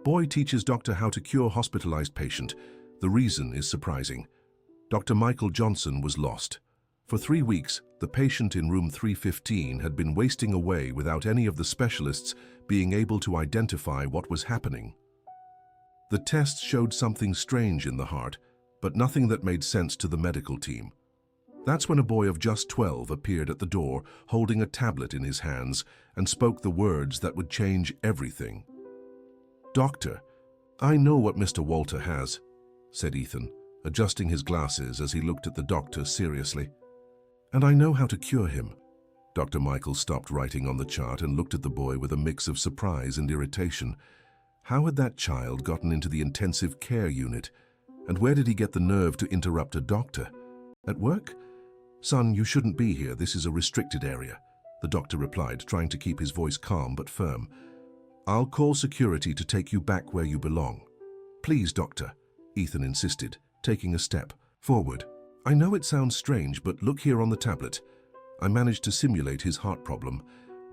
Boy teaches doctor how to cure hospitalized patient. The reason is surprising. Dr. Michael Johnson was lost. For 3 weeks, the patient in room 315 had been wasting away without any of the specialists being able to identify what was happening. The tests showed something strange in the heart, but nothing that made sense to the medical team. That's when a boy of just 12 appeared at the door, holding a tablet in his hands, and spoke the words that would change everything. "Doctor, I know what Mr. Walter has," said Ethan, adjusting his glasses as he looked at the doctor seriously. "And I know how to cure him." Dr. Michael stopped writing on the chart and looked at the boy with a mix of surprise and irritation. How had that child gotten into the intensive care unit? And where did he get the nerve to interrupt a doctor? At work? "Son, you shouldn't be here. This is a restricted area," the doctor replied, trying to keep his voice calm but firm. "I'll call security to take you back where you belong." "Please, doctor," Ethan insisted, taking a step forward. "I know it sounds strange, but look here on the tablet. I managed to simulate his heart problem."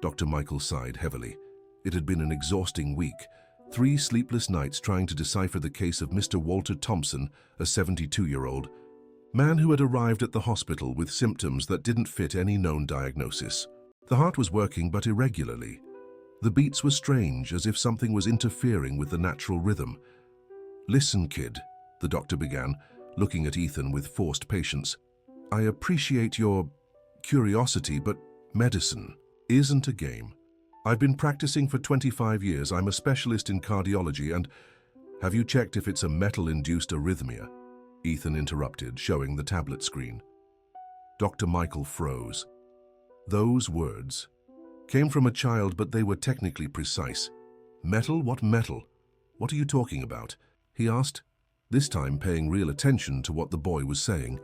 Dr. Michael sighed heavily. It had been an exhausting week. 3 sleepless nights trying to decipher the case of Mr. Walter Thompson, a 72-year-old man who had arrived at the hospital with symptoms that didn't fit any known diagnosis. The heart was working, but irregularly. The beats were strange, as if something was interfering with the natural rhythm. "Listen, kid," the doctor began, looking at Ethan with forced patience. "I appreciate your curiosity, but medicine isn't a game. I've been practicing for 25 years. I'm a specialist in cardiology, and have you checked if it's a metal-induced arrhythmia?" Ethan interrupted, showing the tablet screen. Dr. Michael froze. Those words came from a child, but they were technically precise. "Metal? What metal? What are you talking about?" he asked, this time paying real attention to what the boy was saying.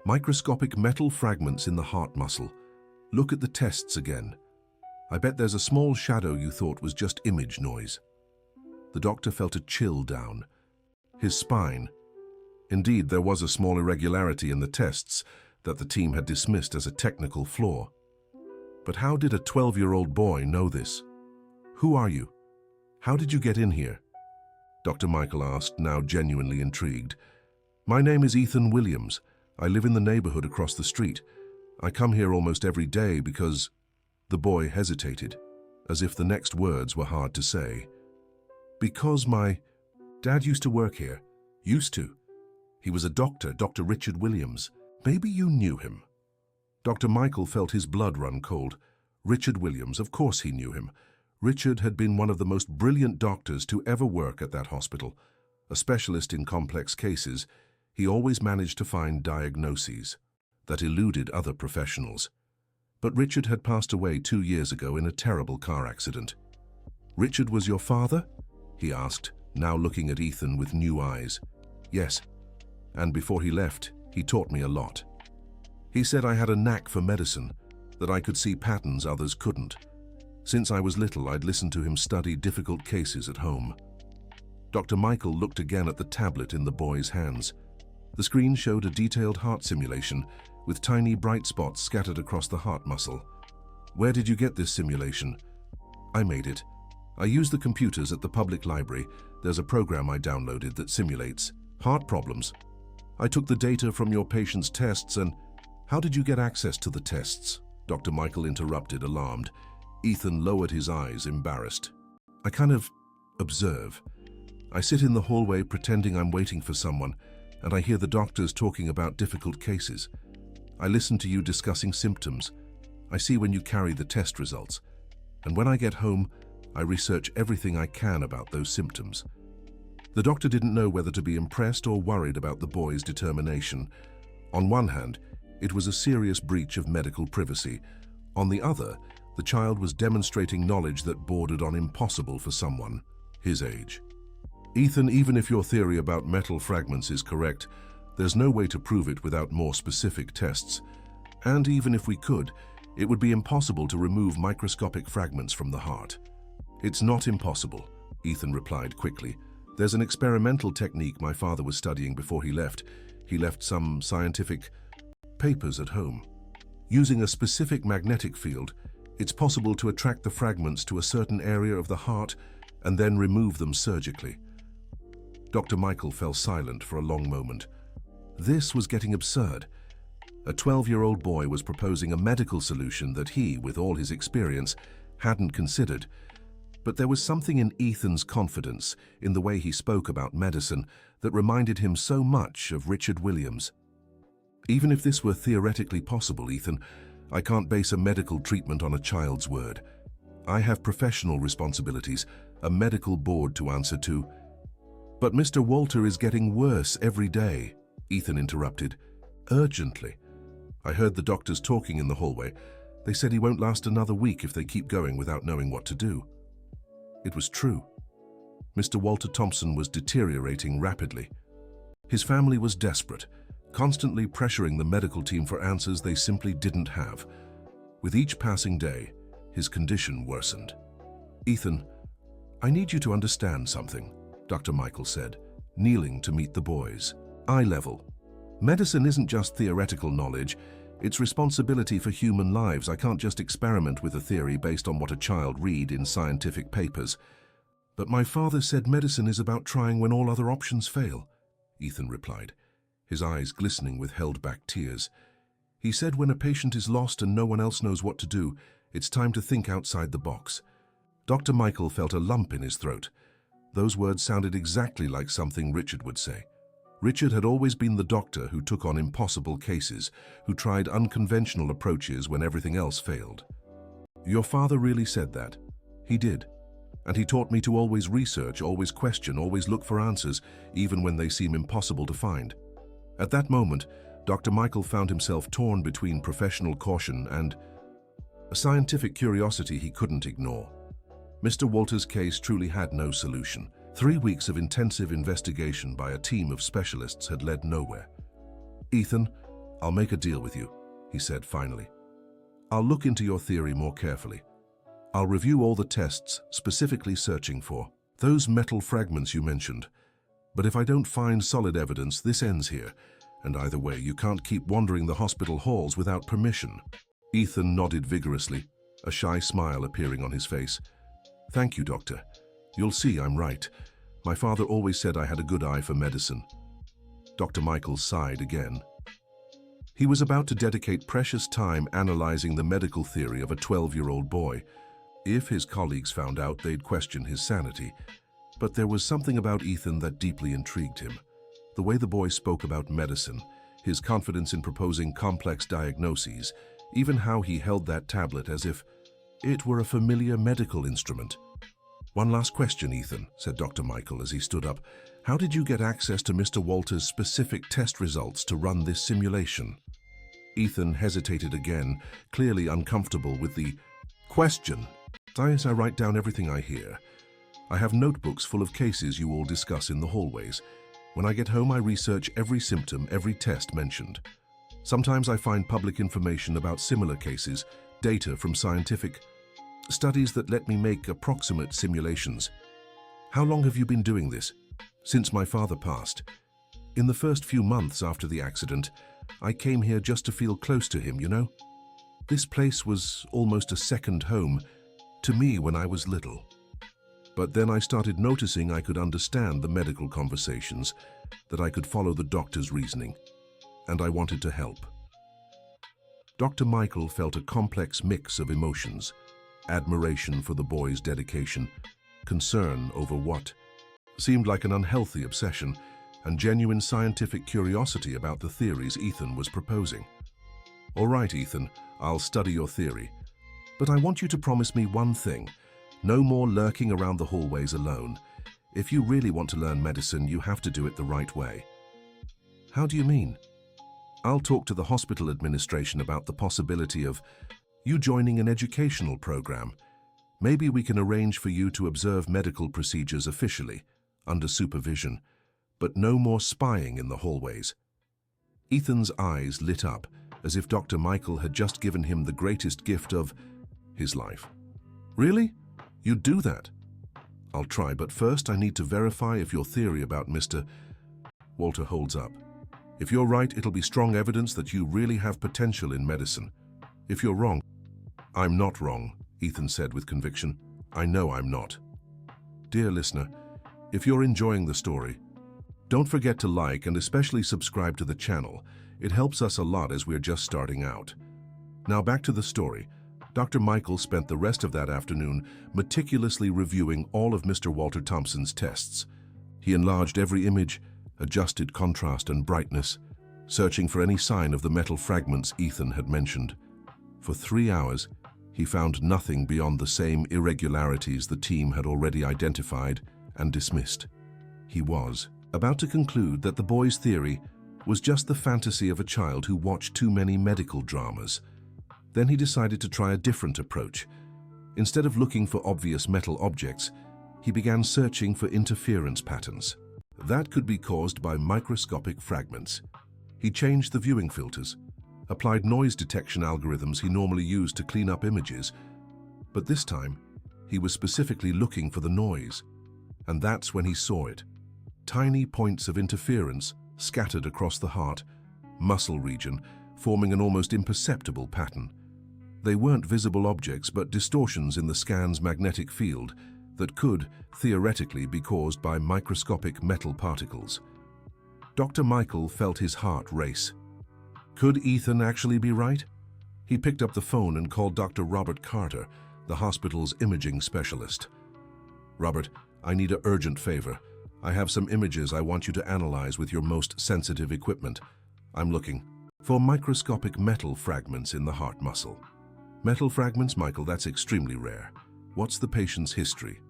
"Microscopic metal fragments in the heart muscle. Look at the tests again. I bet there's a small shadow you thought was just image noise." The doctor felt a chill down his spine. Indeed, there was a small irregularity in the tests that the team had dismissed as a technical flaw. But how did a 12-year-old boy know this? "Who are you? How did you get in here?" Dr. Michael asked, now genuinely intrigued. "My name is Ethan Williams. I live in the neighborhood across the street. I come here almost every day because—" The boy hesitated, as if the next words were hard to say. "Because my dad used to work here." "Used to? He was a doctor, Dr. Richard Williams. Maybe you knew him." Dr. Michael felt his blood run cold. Richard Williams, of course he knew him. Richard had been one of the most brilliant doctors to ever work at that hospital. A specialist in complex cases, he always managed to find diagnoses that eluded other professionals. But Richard had passed away 2 years ago in a terrible car accident. "Richard was your father?" he asked, now looking at Ethan with new eyes. "Yes. And before he left, he taught me a lot. He said I had a knack for medicine, that I could see patterns others couldn't. Since I was little, I'd listened to him study difficult cases at home." Dr. Michael looked again at the tablet in the boy's hands. The screen showed a detailed heart simulation with tiny bright spots scattered across the heart muscle. "Where did you get this simulation?" "I made it. I use the computers at the public library. There's a program I downloaded that simulates heart problems. I took the data from your patient's tests and—" "How did you get access to the tests?" Dr. Michael interrupted, alarmed. Ethan lowered his eyes, embarrassed. "I kind of observe. I sit in the hallway pretending I'm waiting for someone, and I hear the doctors talking about difficult cases. I listen to you discussing symptoms. I see when you carry the test results. And when I get home, I research everything I can about those symptoms." The doctor didn't know whether to be impressed or worried about the boy's determination. On one hand, it was a serious breach of medical privacy. On the other, the child was demonstrating knowledge that bordered on impossible for someone his age. "Ethan, even if your theory about metal fragments is correct, there's no way to prove it without more specific tests. And even if we could, it would be impossible to remove microscopic fragments from the heart." "It's not impossible," Ethan replied quickly. "There's an experimental technique my father was studying before he left. He left some scientific papers at home. Using a specific magnetic field, it's possible to attract the fragments to a certain area of the heart and then remove them surgically. Dr. Michael fell silent for a long moment. This was getting absurd. A 12-year-old boy was proposing a medical solution that he, with all his experience, hadn't considered. But there was something in Ethan's confidence, in the way he spoke about medicine, that reminded him so much of Richard Williams. Even if this were theoretically possible, Ethan, I can't base a medical treatment on a child's word. I have professional responsibilities, a medical board to answer to. But Mr. Walter is getting worse every day, Ethan interrupted, urgently. I heard the doctors talking in the hallway. They said he won't last another week if they keep going without knowing what to do. It was true. Mr. Walter Thompson was deteriorating rapidly. His family was desperate, constantly pressuring the medical team for answers they simply didn't have. With each passing day, his condition worsened. Ethan, I need you to understand something, Dr. Michael said, kneeling to meet the boys. Eye level. Medicine isn't just theoretical knowledge, it's responsibility for human lives. I can't just experiment with a theory based on what a child read in scientific papers. But my father said medicine is about trying when all other options fail, Ethan replied, his eyes glistening with held-back tears. He said when a patient is lost and no one else knows what to do, it's time to think outside the box. Dr. Michael felt a lump in his throat. Those words sounded exactly like something Richard would say. Richard had always been the doctor who took on impossible cases, who tried unconventional approaches when everything else failed. Your father really said that? He did. And he taught me to always research, always question, always look for answers, even when they seem impossible to find. At that moment, Dr. Michael found himself torn between professional caution and a scientific curiosity he couldn't ignore. Mr. Walter's case truly had no solution. 3 weeks of intensive investigation by a team of specialists had led nowhere. Ethan, I'll make a deal with you, he said finally. I'll look into your theory more carefully. I'll review all the tests specifically searching for those metal fragments you mentioned. But if I don't find solid evidence, this ends here. And either way, you can't keep wandering the hospital halls without permission. Ethan nodded vigorously, a shy smile appearing on his face. Thank you, Doctor. You'll see I'm right. My father always said I had a good eye for medicine. Dr. Michael sighed again. He was about to dedicate precious time analyzing the medical theory of a 12-year-old boy. If his colleagues found out, they'd question his sanity. But there was something about Ethan that deeply intrigued him. The way the boy spoke about medicine, his confidence in proposing complex diagnoses, even how he held that tablet as if it were a familiar medical instrument. One last question, Ethan, said Dr. Michael as he stood up. How did you get access to Mr. Walter's specific test results to run this simulation? Ethan hesitated again, clearly uncomfortable with the question. I write down everything I hear. I have notebooks full of cases you all discuss in the hallways. When I get home, I research every symptom, every test mentioned. Sometimes I find public information about similar cases, data from scientific studies that let me make approximate simulations. How long have you been doing this? Since my father passed. In the first few months after the accident, I came here just to feel close to him, you know? This place was almost a second home to me when I was little. But then I started noticing I could understand the medical conversations, that I could follow the doctor's reasoning, and I wanted to help. Dr. Michael felt a complex mix of emotions, admiration for the boy's dedication, concern over what seemed like an unhealthy obsession, and genuine scientific curiosity about the theories Ethan was proposing. All right, Ethan, I'll study your theory, but I want you to promise me one thing. No more lurking around the hallways alone. If you really want to learn medicine, you have to do it the right way. How do you mean? I'll talk to the hospital administration about the possibility of you joining an educational program. Maybe we can arrange for you to observe medical procedures officially, under supervision, but no more spying in the hallways. Ethan's eyes lit up, as if Dr. Michael had just given him the greatest gift of his life. Really? You'd do that? I'll try, but first I need to verify if your theory about Mr. Walter holds up. If you're right, it'll be strong evidence that you really have potential in medicine. If you're wrong, I'm not wrong, Ethan said with conviction. I know I'm not. Dear listener, if you're enjoying the story, don't forget to like and especially subscribe to the channel. It helps us a lot as we're just starting out. Now back to the story. Dr. Michael spent the rest of that afternoon meticulously reviewing all of Mr. Walter Thompson's tests. He enlarged every image, adjusted contrast and brightness, searching for any sign of the metal fragments Ethan had mentioned. For 3 hours, he found nothing beyond the same irregularities the team had already identified and dismissed. He was about to conclude that the boy's theory was just the fantasy of a child who watched too many medical dramas. Then he decided to try a different approach. Instead of looking for obvious metal objects, he began searching for interference patterns. That could be caused by microscopic fragments. He changed the viewing filters, applied noise detection algorithms he normally used to clean up images, but this time he was specifically looking for the noise. And that's when he saw it. Tiny points of interference scattered across the heart, muscle region, forming an almost imperceptible pattern. They weren't visible objects, but distortions in the scan's magnetic field that could, theoretically, be caused by microscopic metal particles. Dr. Michael felt his heart race. Could Ethan actually be right? He picked up the phone and called Dr. Robert Carter, the hospital's imaging specialist. Robert, I need an urgent favor. I have some images I want you to analyze with your most sensitive equipment. I'm looking for microscopic metal fragments in the heart muscle. Metal fragments, Michael, that's extremely rare. What's the patient's history?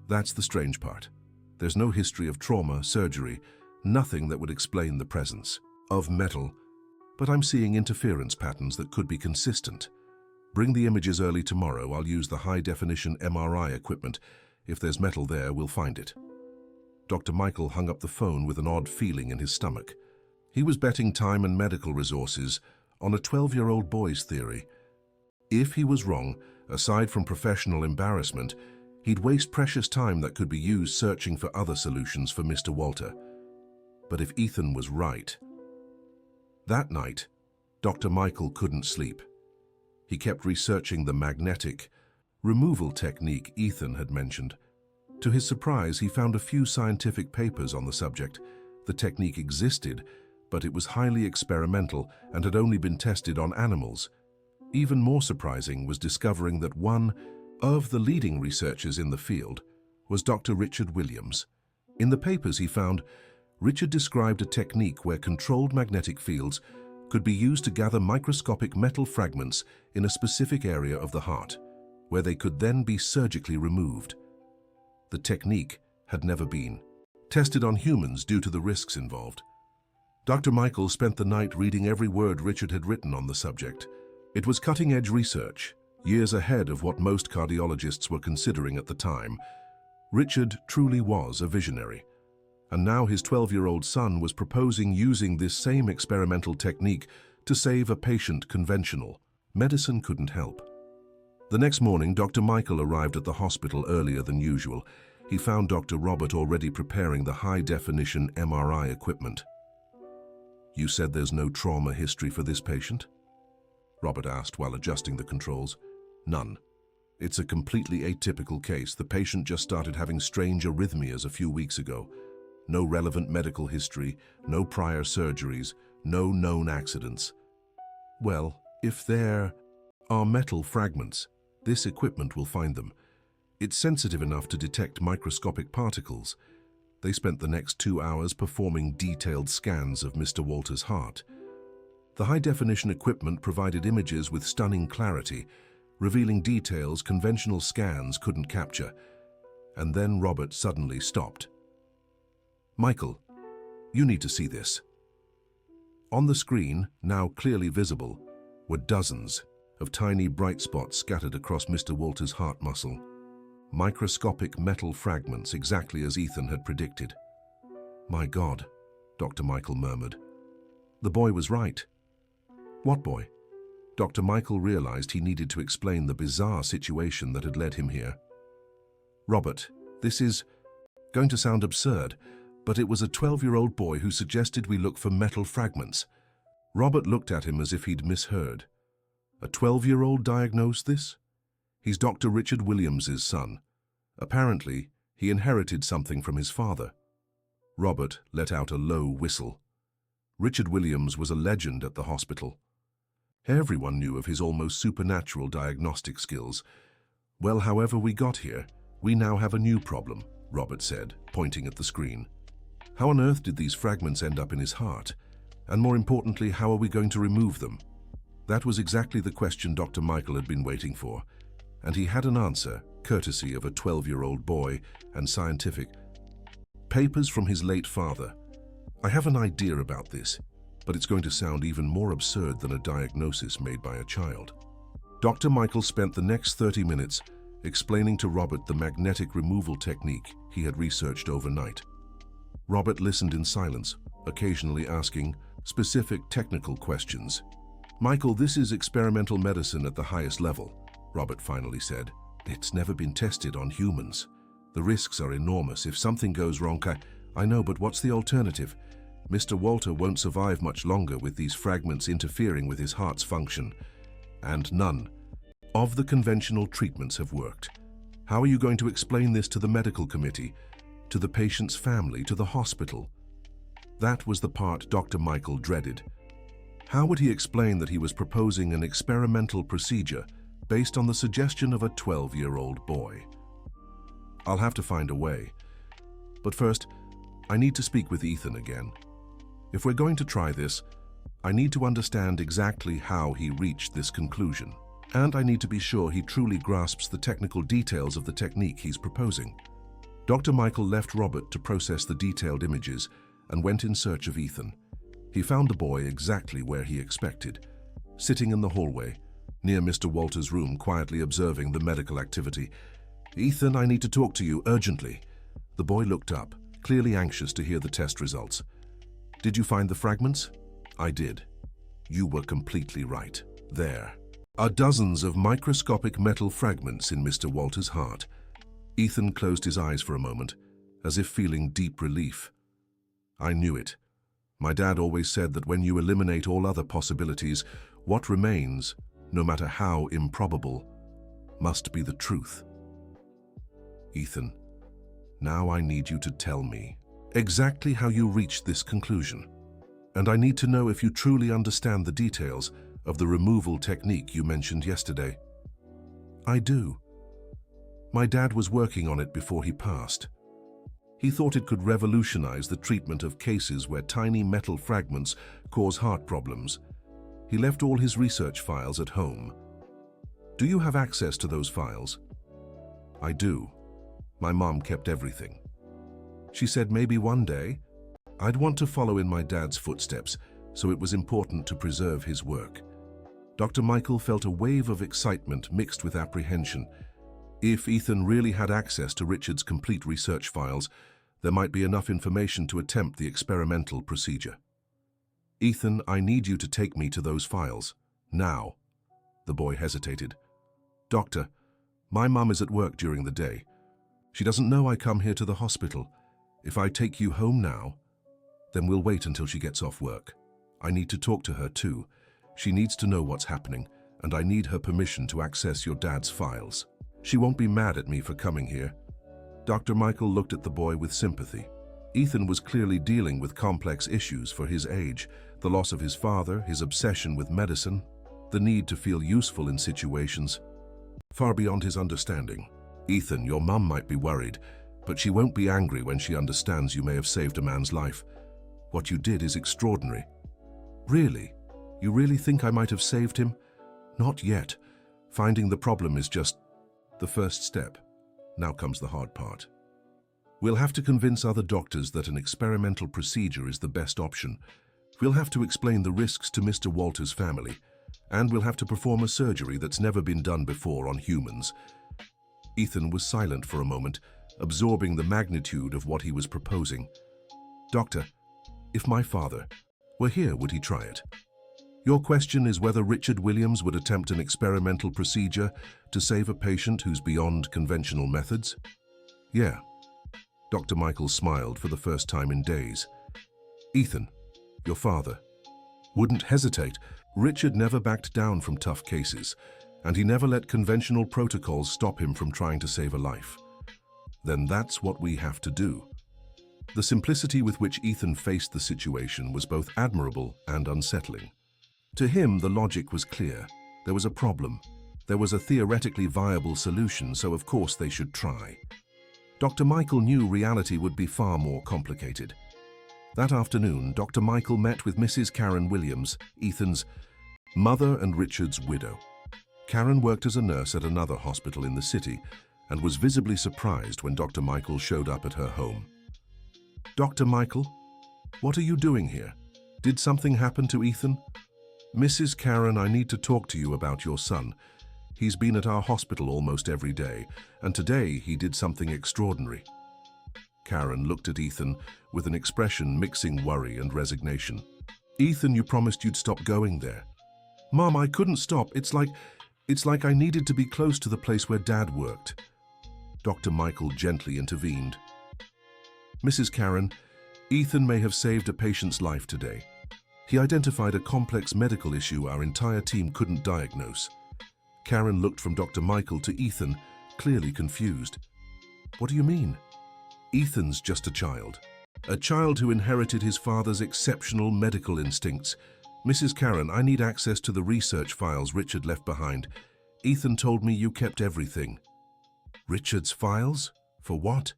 That's the strange part. There's no history of trauma, surgery, nothing that would explain the presence of metal, but I'm seeing interference patterns that could be consistent. Bring the images early tomorrow. I'll use the high-definition MRI equipment. If there's metal there, we'll find it. Dr. Michael hung up the phone with an odd feeling in his stomach. He was betting time and medical resources on a 12-year-old boy's theory. If he was wrong, aside from professional embarrassment, he'd waste precious time that could be used searching for other solutions for Mr. Walter. But if Ethan was right... That night, Dr. Michael couldn't sleep. He kept researching the magnetic removal technique Ethan had mentioned. To his surprise, he found a few scientific papers on the subject. The technique existed, but it was highly experimental and had only been tested on animals. Even more surprising was discovering that one of the leading researchers in the field was Dr. Richard Williams. In the papers he found, Richard described a technique where controlled magnetic fields could be used to gather microscopic metal fragments in a specific area of the heart, where they could then be surgically removed. The technique had never been tested on humans due to the risks involved. Dr. Michael spent the night reading every word Richard had written on the subject. It was cutting-edge research, years ahead of what most cardiologists were considering at the time. Richard truly was a visionary. And now his 12-year-old son was proposing using this same experimental technique to save a patient. Conventional medicine couldn't help. The next morning, Dr. Michael arrived at the hospital earlier than usual. He found Dr. Robert already preparing the high-definition MRI equipment. You said there's no trauma history for this patient? Robert asked while adjusting the controls. None. It's a completely atypical case. The patient just started having strange arrhythmias a few weeks ago. No relevant medical history, no prior surgeries, no known accidents. Well, if there are metal fragments, this equipment will find them. It's sensitive enough to detect microscopic particles. They spent the next 2 hours performing detailed scans of Mr. Walter's heart. The high-definition equipment provided images with stunning clarity, revealing details conventional scans couldn't capture. And then Robert suddenly stopped. Michael, you need to see this. On the screen, now clearly visible, were dozens of tiny bright spots scattered across Mr. Walter's heart muscle. Microscopic metal fragments, exactly as Ethan had predicted. My God, Dr. Michael murmured. The boy was right. What boy? Dr. Michael realized he needed to explain the bizarre situation that had led him here. Robert, this is going to sound absurd, but it was a 12-year-old boy who suggested we look for metal fragments. Robert looked at him as if he'd misheard. A 12-year-old diagnosed this? He's Dr. Richard Williams's son. Apparently, He inherited something from his father. Robert let out a low whistle. Richard Williams was a legend at the hospital. Everyone knew of his almost supernatural diagnostic skills. Well, however we got here, we now have a new problem, Robert said, pointing at the screen. How on earth did these fragments end up in his heart? And more importantly, how are we going to remove them? That was exactly the question Dr. Michael had been waiting for, and he had an answer, courtesy of a 12-year-old boy and scientific. Papers from his late father. I have an idea about this, but it's going to sound even more absurd than a diagnosis made by a child. Dr. Michael spent the next 30 minutes explaining to Robert the magnetic removal technique he had researched overnight. Robert listened in silence, occasionally asking specific technical questions. "Michael, this is experimental medicine at the highest level," Robert finally said. "It's never been tested on humans. The risks are enormous. If something goes wrong, I know, but what's the alternative? Mr. Walter won't survive much longer with these fragments interfering with his heart's function. And none of the conventional treatments have worked. How are you going to explain this to the medical committee, to the patient's family, to the hospital?" That was the part Dr. Michael dreaded. How would he explain that he was proposing an experimental procedure based on the suggestion of a 12-year-old boy? I'll have to find a way. But first, I need to speak with Ethan again. If we're going to try this, I need to understand exactly how he reached this conclusion. And I need to be sure he truly grasps the technical details of the technique he's proposing. Dr. Michael left Robert to process the detailed images and went in search of Ethan. He found the boy exactly where he expected, sitting in the hallway, near Mr. Walter's room, quietly observing the medical activity. "Ethan, I need to talk to you urgently." The boy looked up, clearly anxious to hear the test results. "Did you find the fragments?" "I did." "You were completely right. There are dozens of microscopic metal fragments in Mr. Walter's heart." Ethan closed his eyes for a moment, as if feeling deep relief. "I knew it. My dad always said that when you eliminate all other possibilities, what remains, no matter how improbable, must be the truth." "Ethan, now I need you to tell me exactly how you reached this conclusion. And I need to know if you truly understand the details of the removal technique you mentioned yesterday." "I do. My dad was working on it before he passed. He thought it could revolutionize the treatment of cases where tiny metal fragments cause heart problems. He left all his research files at home. Do you have access to those files?" "I do. My mom kept everything. She said maybe one day I'd want to follow in my dad's footsteps, so it was important to preserve his work." Dr. Michael felt a wave of excitement mixed with apprehension. If Ethan really had access to Richard's complete research files, there might be enough information to attempt the experimental procedure. "Ethan, I need you to take me to those files. Now." The boy hesitated. "Doctor, my mum is at work during the day. She doesn't know I come here to the hospital. If I take you home now, then we'll wait until she gets off work. I need to talk to her too. She needs to know what's happening, and I need her permission to access your dad's files. She won't be mad at me for coming here." Dr. Michael looked at the boy with sympathy. Ethan was clearly dealing with complex issues for his age: the loss of his father, his obsession with medicine, the need to feel useful in situations far beyond his understanding. "Ethan, your mum might be worried, but she won't be angry when she understands you may have saved a man's life. What you did is extraordinary." "Really? You really think I might have saved him?" "Not yet. Finding the problem is just the first step. Now comes the hard part. We'll have to convince other doctors that an experimental procedure is the best option. We'll have to explain the risks to Mr. Walter's family, and we'll have to perform a surgery that's never been done before on humans." Ethan was silent for a moment, absorbing the magnitude of what he was proposing. "Doctor, if my father were here, would he try it? Your question is whether Richard Williams would attempt an experimental procedure to save a patient who's beyond conventional methods?" "Yeah." Dr. Michael smiled for the first time in days. "Ethan, your father wouldn't hesitate. Richard never backed down from tough cases, and he never let conventional protocols stop him from trying to save a life. Then that's what we have to do. The simplicity with which Ethan faced the situation was both admirable and unsettling. To him, the logic was clear. There was a problem. There was a theoretically viable solution, so of course they should try. Dr. Michael knew reality would be far more complicated. That afternoon, Dr. Michael met with Mrs. Karen Williams, Ethan's mother and Richard's widow. Karen worked as a nurse at another hospital in the city and was visibly surprised when Dr. Michael showed up at her home. "Dr. Michael, what are you doing here? Did something happen to Ethan?" "Mrs. Karen, I need to talk to you about your son. He's been at our hospital almost every day, and today he did something extraordinary." Karen looked at Ethan with an expression mixing worry and resignation. "Ethan, you promised you'd stop going there." "Mom, I couldn't stop. It's like I needed to be close to the place where Dad worked." Dr. Michael gently intervened. "Mrs. Karen, Ethan may have saved a patient's life today. He identified a complex medical issue our entire team couldn't diagnose." Karen looked from Dr. Michael to Ethan, clearly confused. "What do you mean?" "Ethan's just a child who inherited his father's exceptional medical instincts. Mrs. Karen, I need access to the research files Richard left behind. Ethan told me you kept everything." "Richard's files? For what?"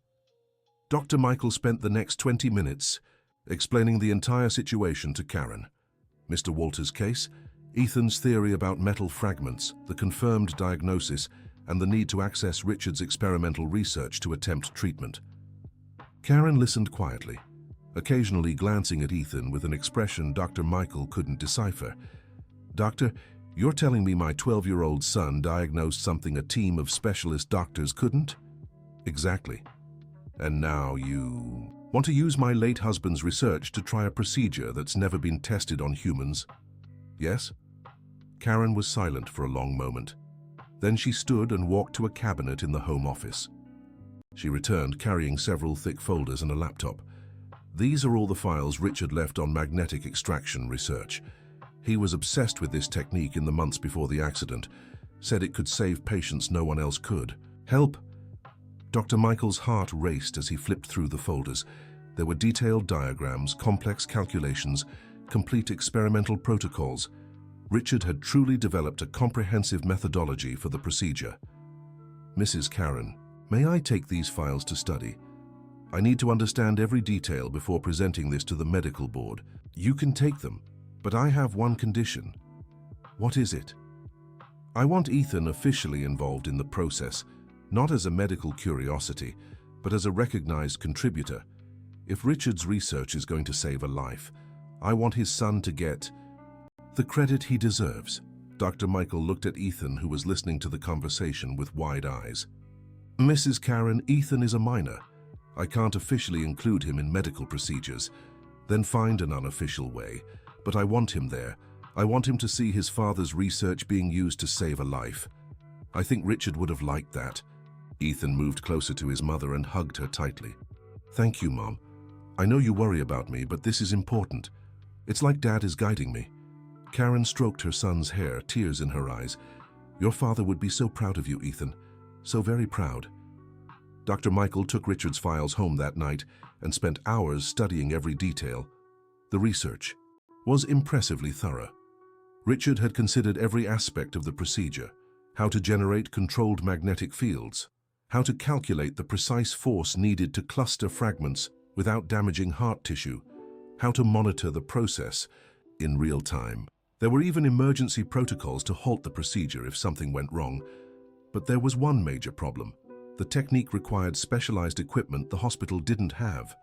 Dr. Michael spent the next 20 minutes explaining the entire situation to Karen. Mr. Walter's case, Ethan's theory about metal fragments, the confirmed diagnosis, and the need to access Richard's experimental research to attempt treatment. Karen listened quietly, occasionally glancing at Ethan with an expression Dr. Michael couldn't decipher. "Doctor, you're telling me my 12-year-old son diagnosed something a team of specialist doctors couldn't?" "Exactly. And now you want to use my late husband's research to try a procedure that's never been tested on humans?" "Yes?" Karen was silent for a long moment. Then she stood and walked to a cabinet in the home office. She returned carrying several thick folders and a laptop. "These are all the files Richard left on magnetic extraction research. He was obsessed with this technique in the months before the accident, said it could save patients no one else could. Help!" Dr. Michael's heart raced as he flipped through the folders. There were detailed diagrams, complex calculations, complete experimental protocols. Richard had truly developed a comprehensive methodology for the procedure. "Mrs. Karen, may I take these files to study? I need to understand every detail before presenting this to the medical board." "You can take them, but I have one condition." "What is it?" "I want Ethan officially involved in the process, not as a medical curiosity, but as a recognized contributor. If Richard's research is going to save a life, I want his son to get the credit he deserves." Dr. Michael looked at Ethan, who was listening to the conversation with wide eyes. "Mrs. Karen, Ethan is a minor. I can't officially include him in medical procedures. Then find an unofficial way. But I want him there. I want him to see his father's research being used to save a life. I think Richard would have liked that." Ethan moved closer to his mother and hugged her tightly. "Thank you, Mom. I know you worry about me, but this is important. It's like Dad is guiding me." Karen stroked her son's hair, tears in her eyes. "Your father would be so proud of you, Ethan. So very proud." Dr. Michael took Richard's files home that night and spent hours studying every detail. The research was impressively thorough. Richard had considered every aspect of the procedure: how to generate controlled magnetic fields, how to calculate the precise force needed to cluster fragments without damaging heart tissue, how to monitor the process in real time. There were even emergency protocols to halt the procedure if something went wrong. But there was one major problem. The technique required specialized equipment the hospital didn't have.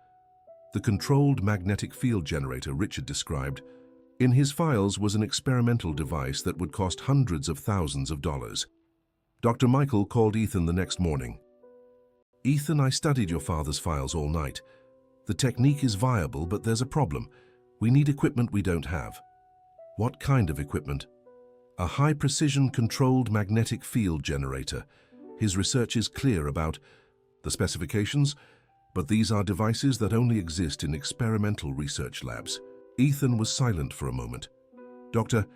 The controlled magnetic field generator Richard described in his files was an experimental device that would cost hundreds of thousands of dollars. Dr. Michael called Ethan the next morning. "Ethan, I studied your father's files all night. The technique is viable, but there's a problem. We need equipment we don't have." "What kind of equipment?" "A high-precision controlled magnetic field generator. His research is clear about the specifications, but these are devices that only exist in experimental research labs." Ethan was silent for a moment. "Doctor,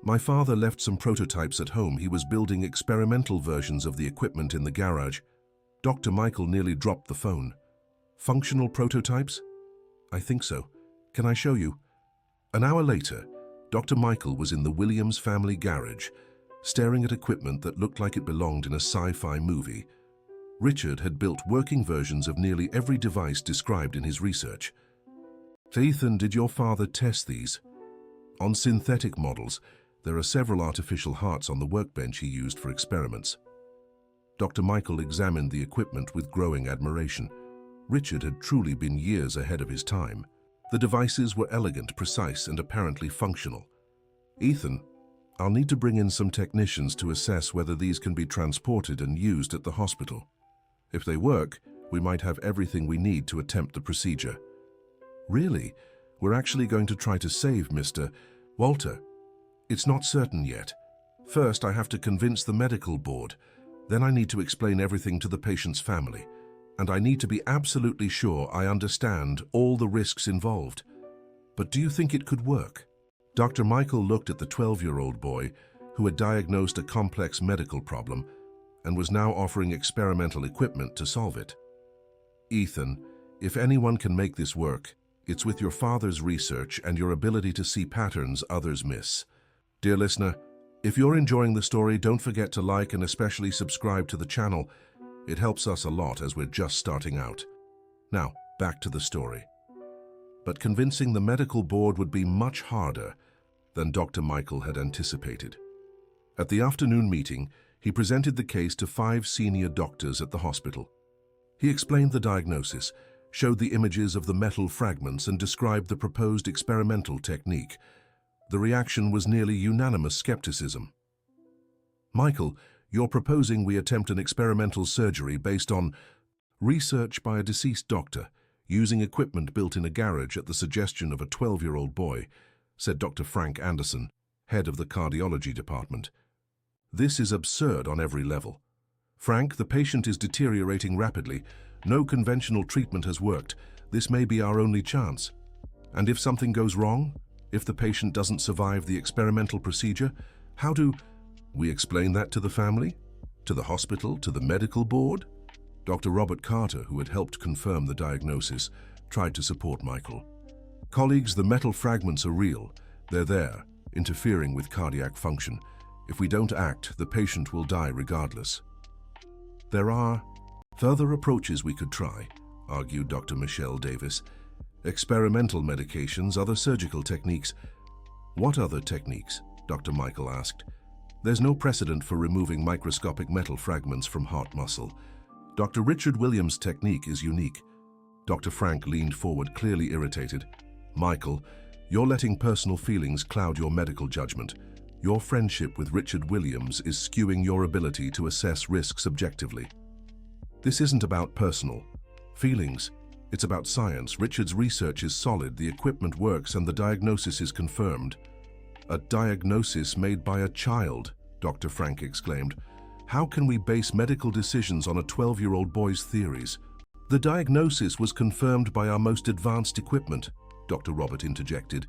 my father left some prototypes at home. He was building experimental versions of the equipment in the garage." Dr. Michael nearly dropped the phone. Functional prototypes? I think so. Can I show you? An hour later, Dr. Michael was in the Williams family garage, staring at equipment that looked like it belonged in a sci-fi movie. Richard had built working versions of nearly every device described in his research. Ethan, did your father test these? On synthetic models, there are several artificial hearts on the workbench he used for experiments. Dr. Michael examined the equipment with growing admiration. Richard had truly been years ahead of his time. The devices were elegant, precise, and apparently functional. Ethan, I'll need to bring in some technicians to assess whether these can be transported and used at the hospital. If they work, we might have everything we need to attempt the procedure. Really? We're actually going to try to save Mr. Walter? It's not certain yet. First, I have to convince the medical board. Then I need to explain everything to the patient's family. And I need to be absolutely sure I understand all the risks involved. But do you think it could work? Dr. Michael looked at the 12-year-old boy who had diagnosed a complex medical problem and was now offering experimental equipment to solve it. Ethan, if anyone can make this work, it's with your father's research and your ability to see patterns others miss. Dear listener, if you're enjoying the story, don't forget to like and especially subscribe to the channel. It helps us a lot as we're just starting out. Now, back to the story. But convincing the medical board would be much harder than Dr. Michael had anticipated. At the afternoon meeting, he presented the case to 5 senior doctors at the hospital. He explained the diagnosis, showed the images of the metal fragments, and described the proposed experimental technique. The reaction was nearly unanimous skepticism. Michael, you're proposing we attempt an experimental surgery based on research by a deceased doctor, using equipment built in a garage at the suggestion of a 12-year-old boy, said Dr. Frank Anderson, head of the cardiology department. This is absurd on every level. Frank, the patient is deteriorating rapidly. No conventional treatment has worked. This may be our only chance. And if something goes wrong, if the patient doesn't survive the experimental procedure, how do we explain that to the family? To the hospital? To the medical board? Dr. Robert Carter, who had helped confirm the diagnosis, tried to support Michael. Colleagues, the metal fragments are real. They're there, interfering with cardiac function. If we don't act, the patient will die regardless. There are further approaches we could try, argued Dr. Michelle Davis. Experimental medications, other surgical techniques. What other techniques? Dr. Michael asked. There's no precedent for removing microscopic metal fragments from heart muscle. Dr. Richard Williams' technique is unique. Dr. Frank leaned forward, clearly irritated. Michael, you're letting personal feelings cloud your medical judgment. Your friendship with Richard Williams is skewing your ability to assess risks objectively. This isn't about personal feelings. It's about science. Richard's research is solid, the equipment works, and the diagnosis is confirmed. A diagnosis made by a child, Dr. Frank exclaimed. How can we base medical decisions on a 12-year-old boy's theories? The diagnosis was confirmed by our most advanced equipment, Dr. Robert interjected.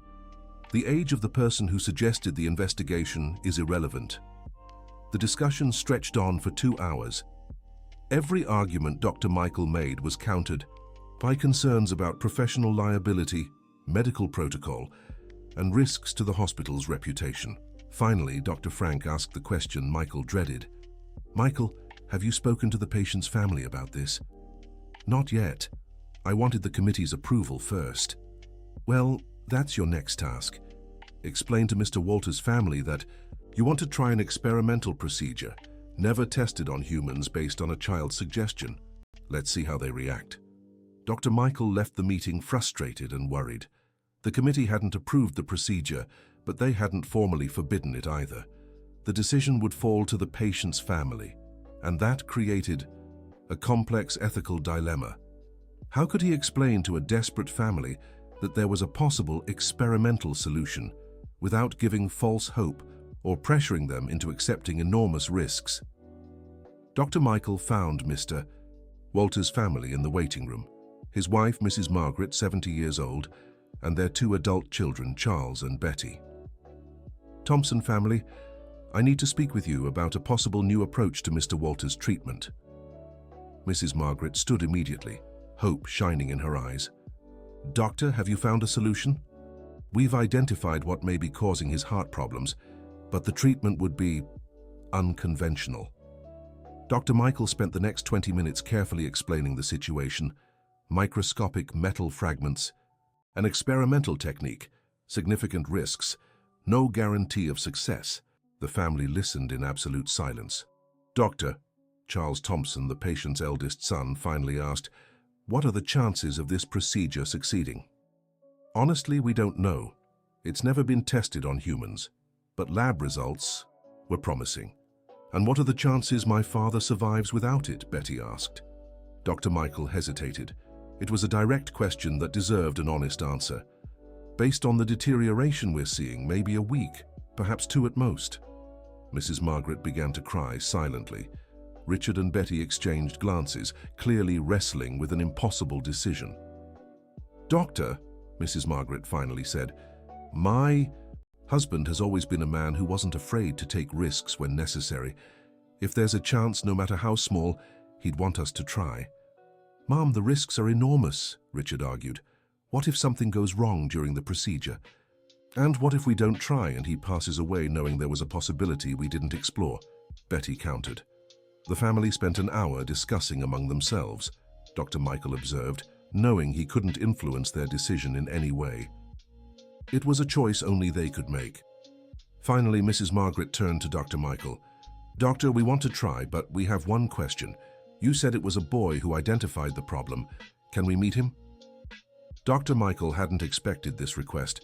The age of the person who suggested the investigation is irrelevant. The discussion stretched on for 2 hours. Every argument Dr. Michael made was countered by concerns about professional liability, medical protocol, and risks to the hospital's reputation. Finally, Dr. Frank asked the question Michael dreaded. Michael, have you spoken to the patient's family about this? Not yet. I wanted the committee's approval first. Well, that's your next task. Explain to Mr. Walter's family that you want to try an experimental procedure, never tested on humans based on a child's suggestion. Let's see how they react. Dr. Michael left the meeting frustrated and worried. The committee hadn't approved the procedure, but they hadn't formally forbidden it either. The decision would fall to the patient's family, and that created a complex ethical dilemma. How could he explain to a desperate family that there was a possible experimental solution without giving false hope or pressuring them into accepting enormous risks? Dr. Michael found Mr. Walter's family in the waiting room. His wife, Mrs. Margaret, 70 years old, and their 2 adult children, Charles and Betty. Thompson family, I need to speak with you about a possible new approach to Mr. Walter's treatment. Mrs. Margaret stood immediately, hope shining in her eyes. "Doctor, have you found a solution? We've identified what may be causing his heart problems, but the treatment would be unconventional." Dr. Michael spent the next 20 minutes carefully explaining the situation: microscopic metal fragments, an experimental technique, significant risks, no guarantee of success. The family listened in absolute silence. "Doctor," Charles Thompson, the patient's eldest son, finally asked, "what are the chances of this procedure succeeding?" "Honestly, we don't know. It's never been tested on humans, but lab results were promising." "And what are the chances my father survives without it?" Betty asked. Dr. Michael hesitated. It was a direct question that deserved an honest answer. "Based on the deterioration we're seeing, maybe a week, perhaps 2 at most." Mrs. Margaret began to cry silently. Richard and Betty exchanged glances, clearly wrestling with an impossible decision. "Doctor," Mrs. Margaret finally said, "my husband has always been a man who wasn't afraid to take risks when necessary. If there's a chance, no matter how small, he'd want us to try." "Mom, the risks are enormous," Richard argued. "What if something goes wrong during the procedure? And what if we don't try and he passes away knowing there was a possibility we didn't explore?" Betty countered. The family spent an hour discussing among themselves, Dr. Michael observed, knowing he couldn't influence their decision in any way. It was a choice only they could make. Finally, Mrs. Margaret turned to Dr. Michael. "Doctor, we want to try, but we have one question. You said it was a boy who identified the problem. Can we meet him?" Dr. Michael hadn't expected this request.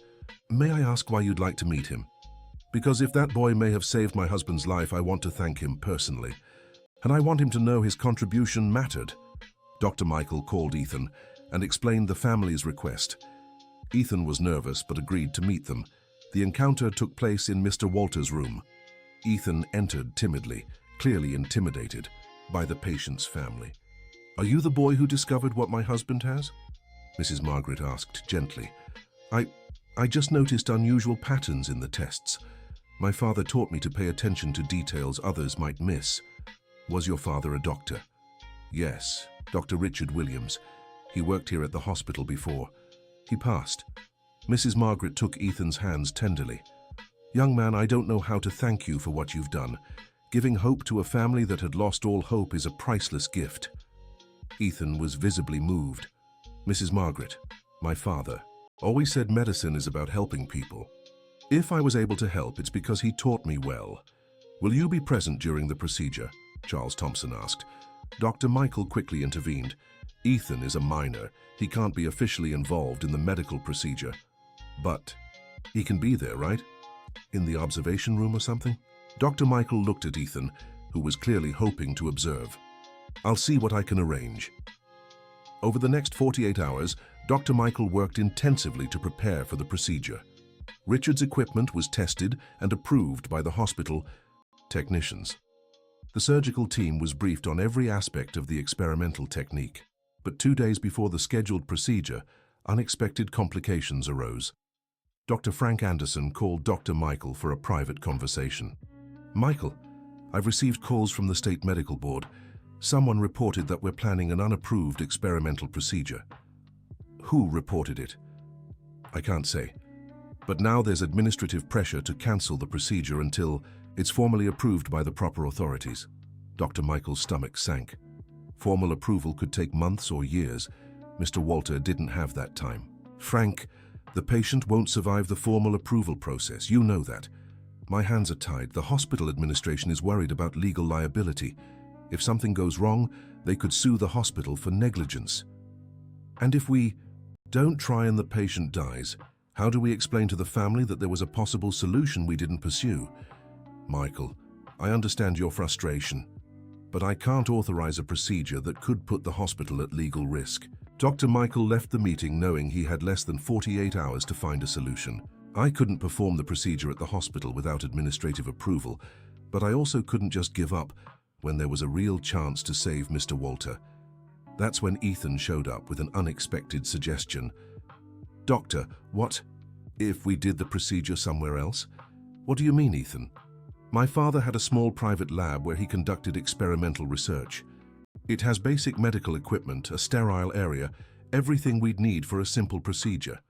"May I ask why you'd like to meet him?" "Because if that boy may have saved my husband's life, I want to thank him personally. And I want him to know his contribution mattered." Dr. Michael called Ethan and explained the family's request. Ethan was nervous but agreed to meet them. The encounter took place in Mr. Walter's room. Ethan entered timidly, clearly intimidated by the patient's family. "Are you the boy who discovered what my husband has?" Mrs. Margaret asked gently. I just noticed unusual patterns in the tests. My father taught me to pay attention to details others might miss." "Was your father a doctor?" "Yes, Dr. Richard Williams. He worked here at the hospital before. He passed." Mrs. Margaret took Ethan's hands tenderly. "Young man, I don't know how to thank you for what you've done. Giving hope to a family that had lost all hope is a priceless gift." Ethan was visibly moved. "Mrs. Margaret, my father always said medicine is about helping people. If I was able to help, it's because he taught me well." "Will you be present during the procedure?" Charles Thompson asked. Dr. Michael quickly intervened. "Ethan is a minor. He can't be officially involved in the medical procedure. But he can be there, right? In the observation room or something?" Dr. Michael looked at Ethan, who was clearly hoping to observe. "I'll see what I can arrange." Over the next 48 hours, Dr. Michael worked intensively to prepare for the procedure. Richard's equipment was tested and approved by the hospital technicians. The surgical team was briefed on every aspect of the experimental technique. But 2 days before the scheduled procedure, unexpected complications arose. Dr. Frank Anderson called Dr. Michael for a private conversation. "Michael, I've received calls from the State Medical Board. Someone reported that we're planning an unapproved experimental procedure." "Who reported it?" "I can't say. But now there's administrative pressure to cancel the procedure until it's formally approved by the proper authorities." Dr. Michael's stomach sank. Formal approval could take months or years. Mr. Walter didn't have that time. "Frank, the patient won't survive the formal approval process. You know that. My hands are tied. The hospital administration is worried about legal liability. If something goes wrong, they could sue the hospital for negligence. And if we don't try and the patient dies, how do we explain to the family that there was a possible solution we didn't pursue?" "Michael, I understand your frustration, but I can't authorize a procedure that could put the hospital at legal risk." Dr. Michael left the meeting knowing he had less than 48 hours to find a solution. "I couldn't perform the procedure at the hospital without administrative approval, but I also couldn't just give up when there was a real chance to save Mr. Walter." That's when Ethan showed up with an unexpected suggestion. "Doctor, what if we did the procedure somewhere else?" "What do you mean, Ethan?" "My father had a small private lab where he conducted experimental research. It has basic medical equipment, a sterile area, everything we'd need for a simple procedure.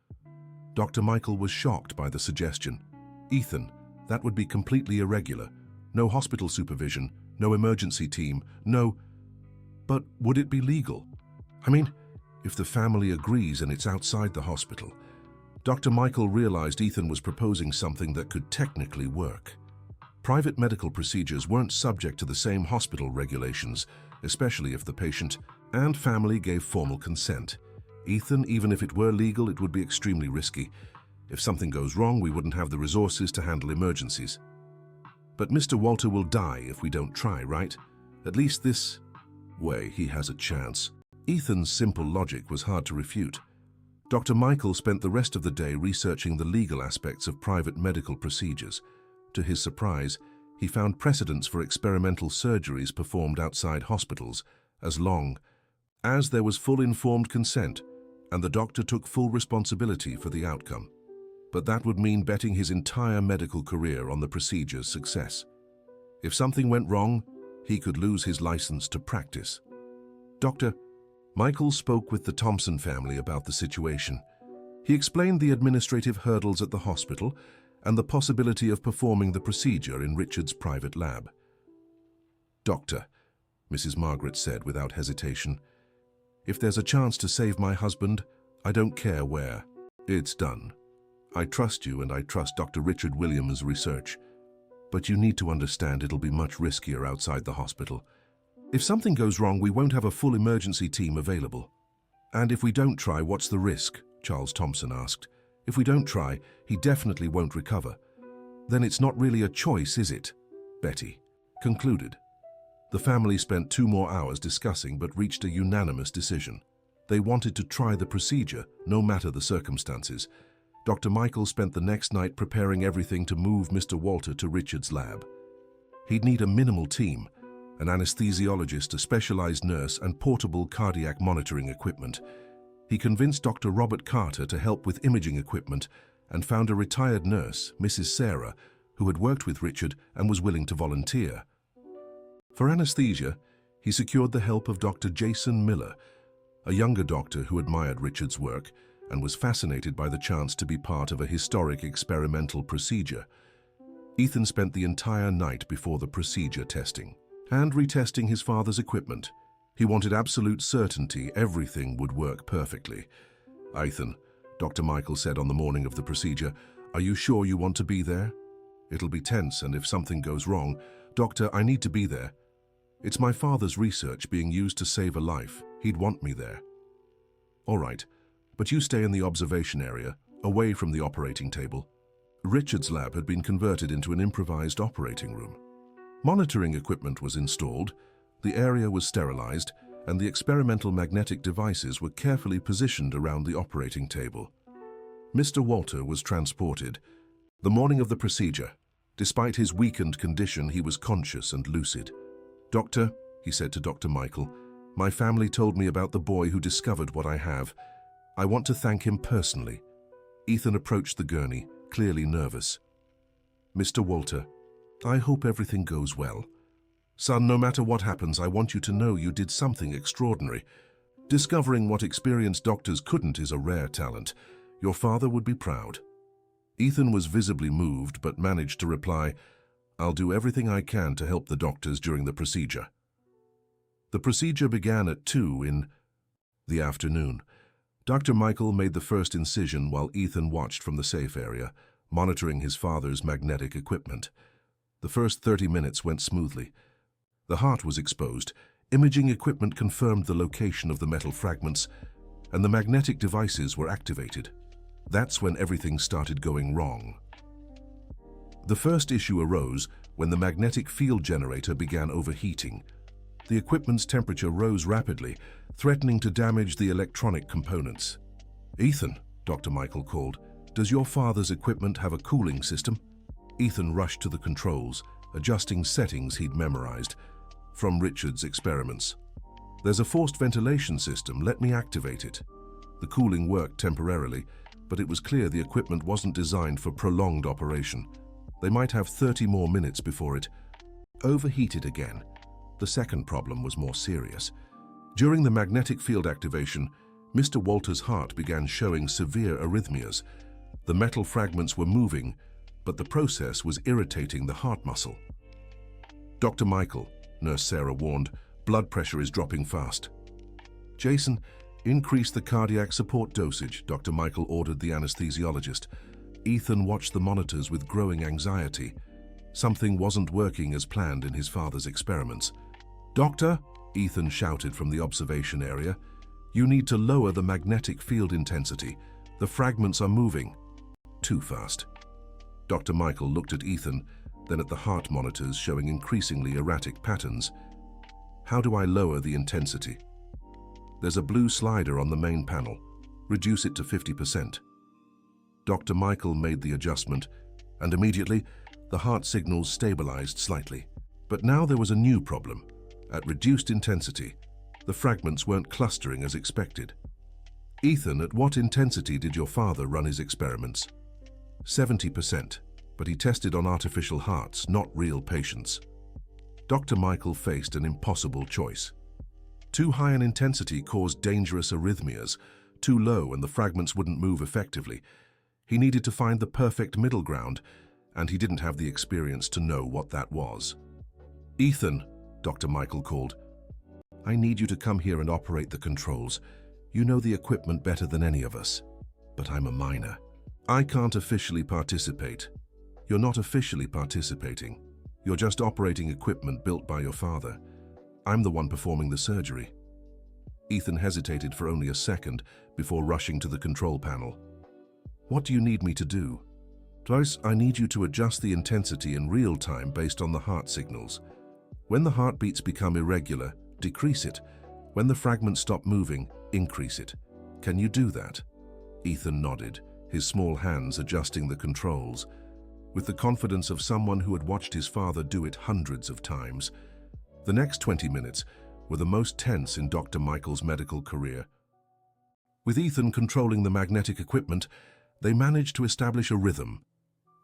Dr. Michael was shocked by the suggestion. Ethan, that would be completely irregular. No hospital supervision, no emergency team, no... But would it be legal? I mean, if the family agrees and it's outside the hospital. Dr. Michael realized Ethan was proposing something that could technically work. Private medical procedures weren't subject to the same hospital regulations, especially if the patient and family gave formal consent. Ethan, even if it were legal, it would be extremely risky. If something goes wrong, we wouldn't have the resources to handle emergencies. But Mr. Walter will die if we don't try, right? At least this way he has a chance. Ethan's simple logic was hard to refute. Dr. Michael spent the rest of the day researching the legal aspects of private medical procedures. To his surprise, he found precedents for experimental surgeries performed outside hospitals as long as there was full informed consent and the doctor took full responsibility for the outcome. But that would mean betting his entire medical career on the procedure's success. If something went wrong, he could lose his license to practice. Dr. Michael spoke with the Thompson family about the situation. He explained the administrative hurdles at the hospital and the possibility of performing the procedure in Richard's private lab. "Doctor," Mrs. Margaret said without hesitation, "if there's a chance to save my husband, I don't care where. It's done. I trust you and I trust Dr. Richard Williams' research. But you need to understand it'll be much riskier outside the hospital. If something goes wrong, we won't have a full emergency team available." "And if we don't try, what's the risk?" Charles Thompson asked. "If we don't try, he definitely won't recover." "Then it's not really a choice, is it?" Betty concluded. The family spent 2 more hours discussing but reached a unanimous decision. They wanted to try the procedure, no matter the circumstances. Dr. Michael spent the next night preparing everything to move Mr. Walter to Richard's lab. He'd need a minimal team, an anesthesiologist, a specialized nurse, and portable cardiac monitoring equipment. He convinced Dr. Robert Carter to help with imaging equipment and found a retired nurse, Mrs. Sarah, who had worked with Richard and was willing to volunteer. For anesthesia, he secured the help of Dr. Jason Miller, a younger doctor who admired Richard's work and was fascinated by the chance to be part of a historic experimental procedure. Ethan spent the entire night before the procedure testing and retesting his father's equipment. He wanted absolute certainty everything would work perfectly. "Ethan," Dr. Michael said on the morning of the procedure, "are you sure you want to be there? It'll be tense, and if something goes wrong, Doctor, I need to be there. It's my father's research being used to save a life. He'd want me there." "All right, but you stay in the observation area, away from the operating table." Richard's lab had been converted into an improvised operating room. Monitoring equipment was installed, the area was sterilized, and the experimental magnetic devices were carefully positioned around the operating table. Mr. Walter was transported. The morning of the procedure, despite his weakened condition, he was conscious and lucid. "Doctor," he said to Dr. Michael, "my family told me about the boy who discovered what I have. I want to thank him personally." Ethan approached the gurney, clearly nervous. "Mr. Walter, I hope everything goes well. Son, no matter what happens, I want you to know you did something extraordinary. Discovering what experienced doctors couldn't is a rare talent. Your father would be proud." Ethan was visibly moved but managed to reply, "I'll do everything I can to help the doctors during the procedure." The procedure began at 2 in the afternoon. Dr. Michael made the first incision while Ethan watched from the safe area, monitoring his father's magnetic equipment. The first 30 minutes went smoothly. The heart was exposed, imaging equipment confirmed the location of the metal fragments, and the magnetic devices were activated. That's when everything started going wrong. The first issue arose when the magnetic field generator began overheating. The equipment's temperature rose rapidly, threatening to damage the electronic components. "Ethan," Dr. Michael called, "does your father's equipment have a cooling system?" Ethan rushed to the controls, adjusting settings he'd memorized from Richard's experiments. "There's a forced ventilation system. Let me activate it." The cooling worked temporarily, but it was clear the equipment wasn't designed for prolonged operation. They might have 30 more minutes before it overheated again. The second problem was more serious. During the magnetic field activation, Mr. Walter's heart began showing severe arrhythmias. The metal fragments were moving, but the process was irritating the heart muscle. "Dr. Michael," Nurse Sarah warned, "blood pressure is dropping fast." "Jason, increase the cardiac support dosage," Dr. Michael ordered the anesthesiologist. Ethan watched the monitors with growing anxiety. Something wasn't working as planned in his father's experiments. "Doctor," Ethan shouted from the observation area, "you need to lower the magnetic field intensity. The fragments are moving too fast." Dr. Michael looked at Ethan, then at the heart monitors showing increasingly erratic patterns. "How do I lower the intensity?" "There's a blue slider on the main panel. Reduce it to 50%. Dr. Michael made the adjustment, and immediately the heart signals stabilized slightly. But now there was a new problem. At reduced intensity, the fragments weren't clustering as expected. "Ethan, at what intensity did your father run his experiments?" 70%, but he tested on artificial hearts, not real patients. Dr. Michael faced an impossible choice. Too high an intensity caused dangerous arrhythmias, too low and the fragments wouldn't move effectively. He needed to find the perfect middle ground, and he didn't have the experience to know what that was. "Ethan," Dr. Michael called, "I need you to come here and operate the controls. You know the equipment better than any of us. But I'm a minor. I can't officially participate." "You're not officially participating. You're just operating equipment built by your father. I'm the one performing the surgery." Ethan hesitated for only a second before rushing to the control panel. "What do you need me to do?" "Twice, I need you to adjust the intensity in real time based on the heart signals. When the heartbeats become irregular, decrease it. When the fragments stop moving, increase it. Can you do that?" Ethan nodded, his small hands adjusting the controls. With the confidence of someone who had watched his father do it hundreds of times. The next 20 minutes were the most tense in Dr. Michael's medical career. With Ethan controlling the magnetic equipment, they managed to establish a rhythm,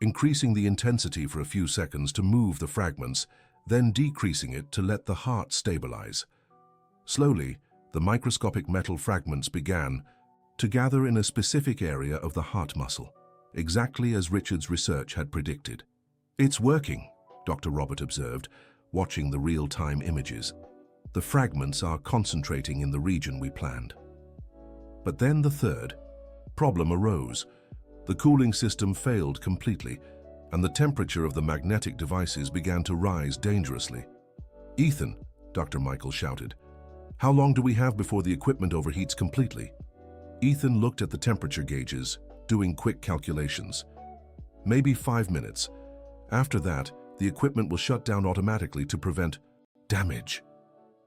increasing the intensity for a few seconds to move the fragments, then decreasing it to let the heart stabilize. Slowly, the microscopic metal fragments began to gather in a specific area of the heart muscle, exactly as Richard's research had predicted. "It's working," Dr. Robert observed, watching the real-time images. "The fragments are concentrating in the region we planned." But then the third problem arose. The cooling system failed completely, and the temperature of the magnetic devices began to rise dangerously. "Ethan," Dr. Michael shouted, "how long do we have before the equipment overheats completely?" Ethan looked at the temperature gauges, doing quick calculations. "Maybe 5 minutes. After that, the equipment will shut down automatically to prevent damage."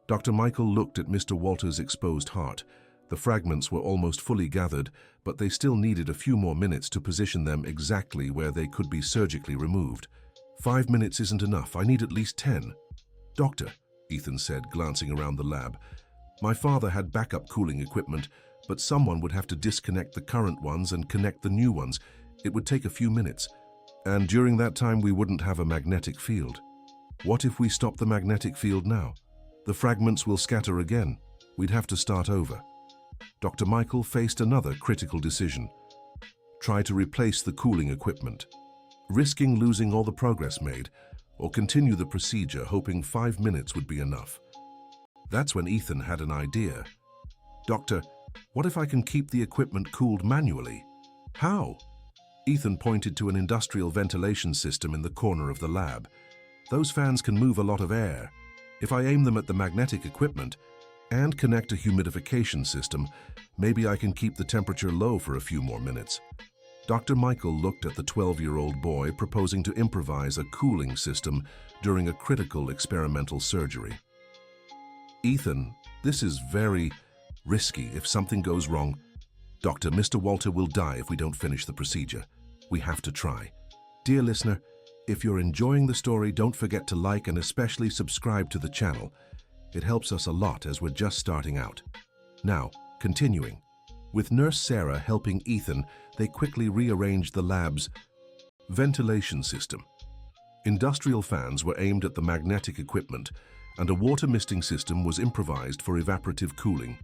Dr. Michael looked at Mr. Walter's exposed heart. The fragments were almost fully gathered, but they still needed a few more minutes to position them exactly where they could be surgically removed. "5 minutes isn't enough. I need at least 10. "Doctor," Ethan said, glancing around the lab, "my father had backup cooling equipment, but someone would have to disconnect the current ones and connect the new ones. It would take a few minutes, and during that time we wouldn't have a magnetic field. What if we stop the magnetic field now? The fragments will scatter again. We'd have to start over." Dr. Michael faced another critical decision. Try to replace the cooling equipment, risking losing all the progress made, or continue the procedure hoping 5 minutes would be enough. That's when Ethan had an idea. "Doctor, what if I can keep the equipment cooled manually?" "How?" Ethan pointed to an industrial ventilation system in the corner of the lab. "Those fans can move a lot of air. If I aim them at the magnetic equipment and connect a humidification system, maybe I can keep the temperature low for a few more minutes." Dr. Michael looked at the 12-year-old boy proposing to improvise a cooling system during a critical experimental surgery. "Ethan, this is very risky. If something goes wrong, Doctor, Mr. Walter will die if we don't finish the procedure. We have to try." Dear listener, if you're enjoying the story, don't forget to like and especially subscribe to the channel. It helps us a lot as we're just starting out. Now, continuing. With Nurse Sarah helping Ethan, they quickly rearranged the lab's ventilation system. Industrial fans were aimed at the magnetic equipment, and a water misting system was improvised for evaporative cooling.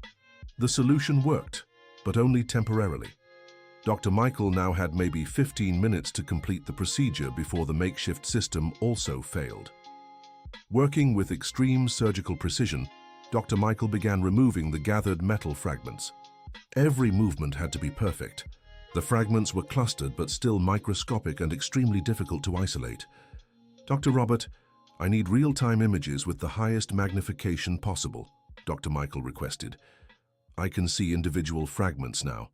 The solution worked, but only temporarily. Dr. Michael now had maybe 15 minutes to complete the procedure before the makeshift system also failed. Working with extreme surgical precision, Dr. Michael began removing the gathered metal fragments. Every movement had to be perfect. The fragments were clustered but still microscopic and extremely difficult to isolate. "Dr. Robert, I need real-time images with the highest magnification possible," Dr. Michael requested. "I can see individual fragments now.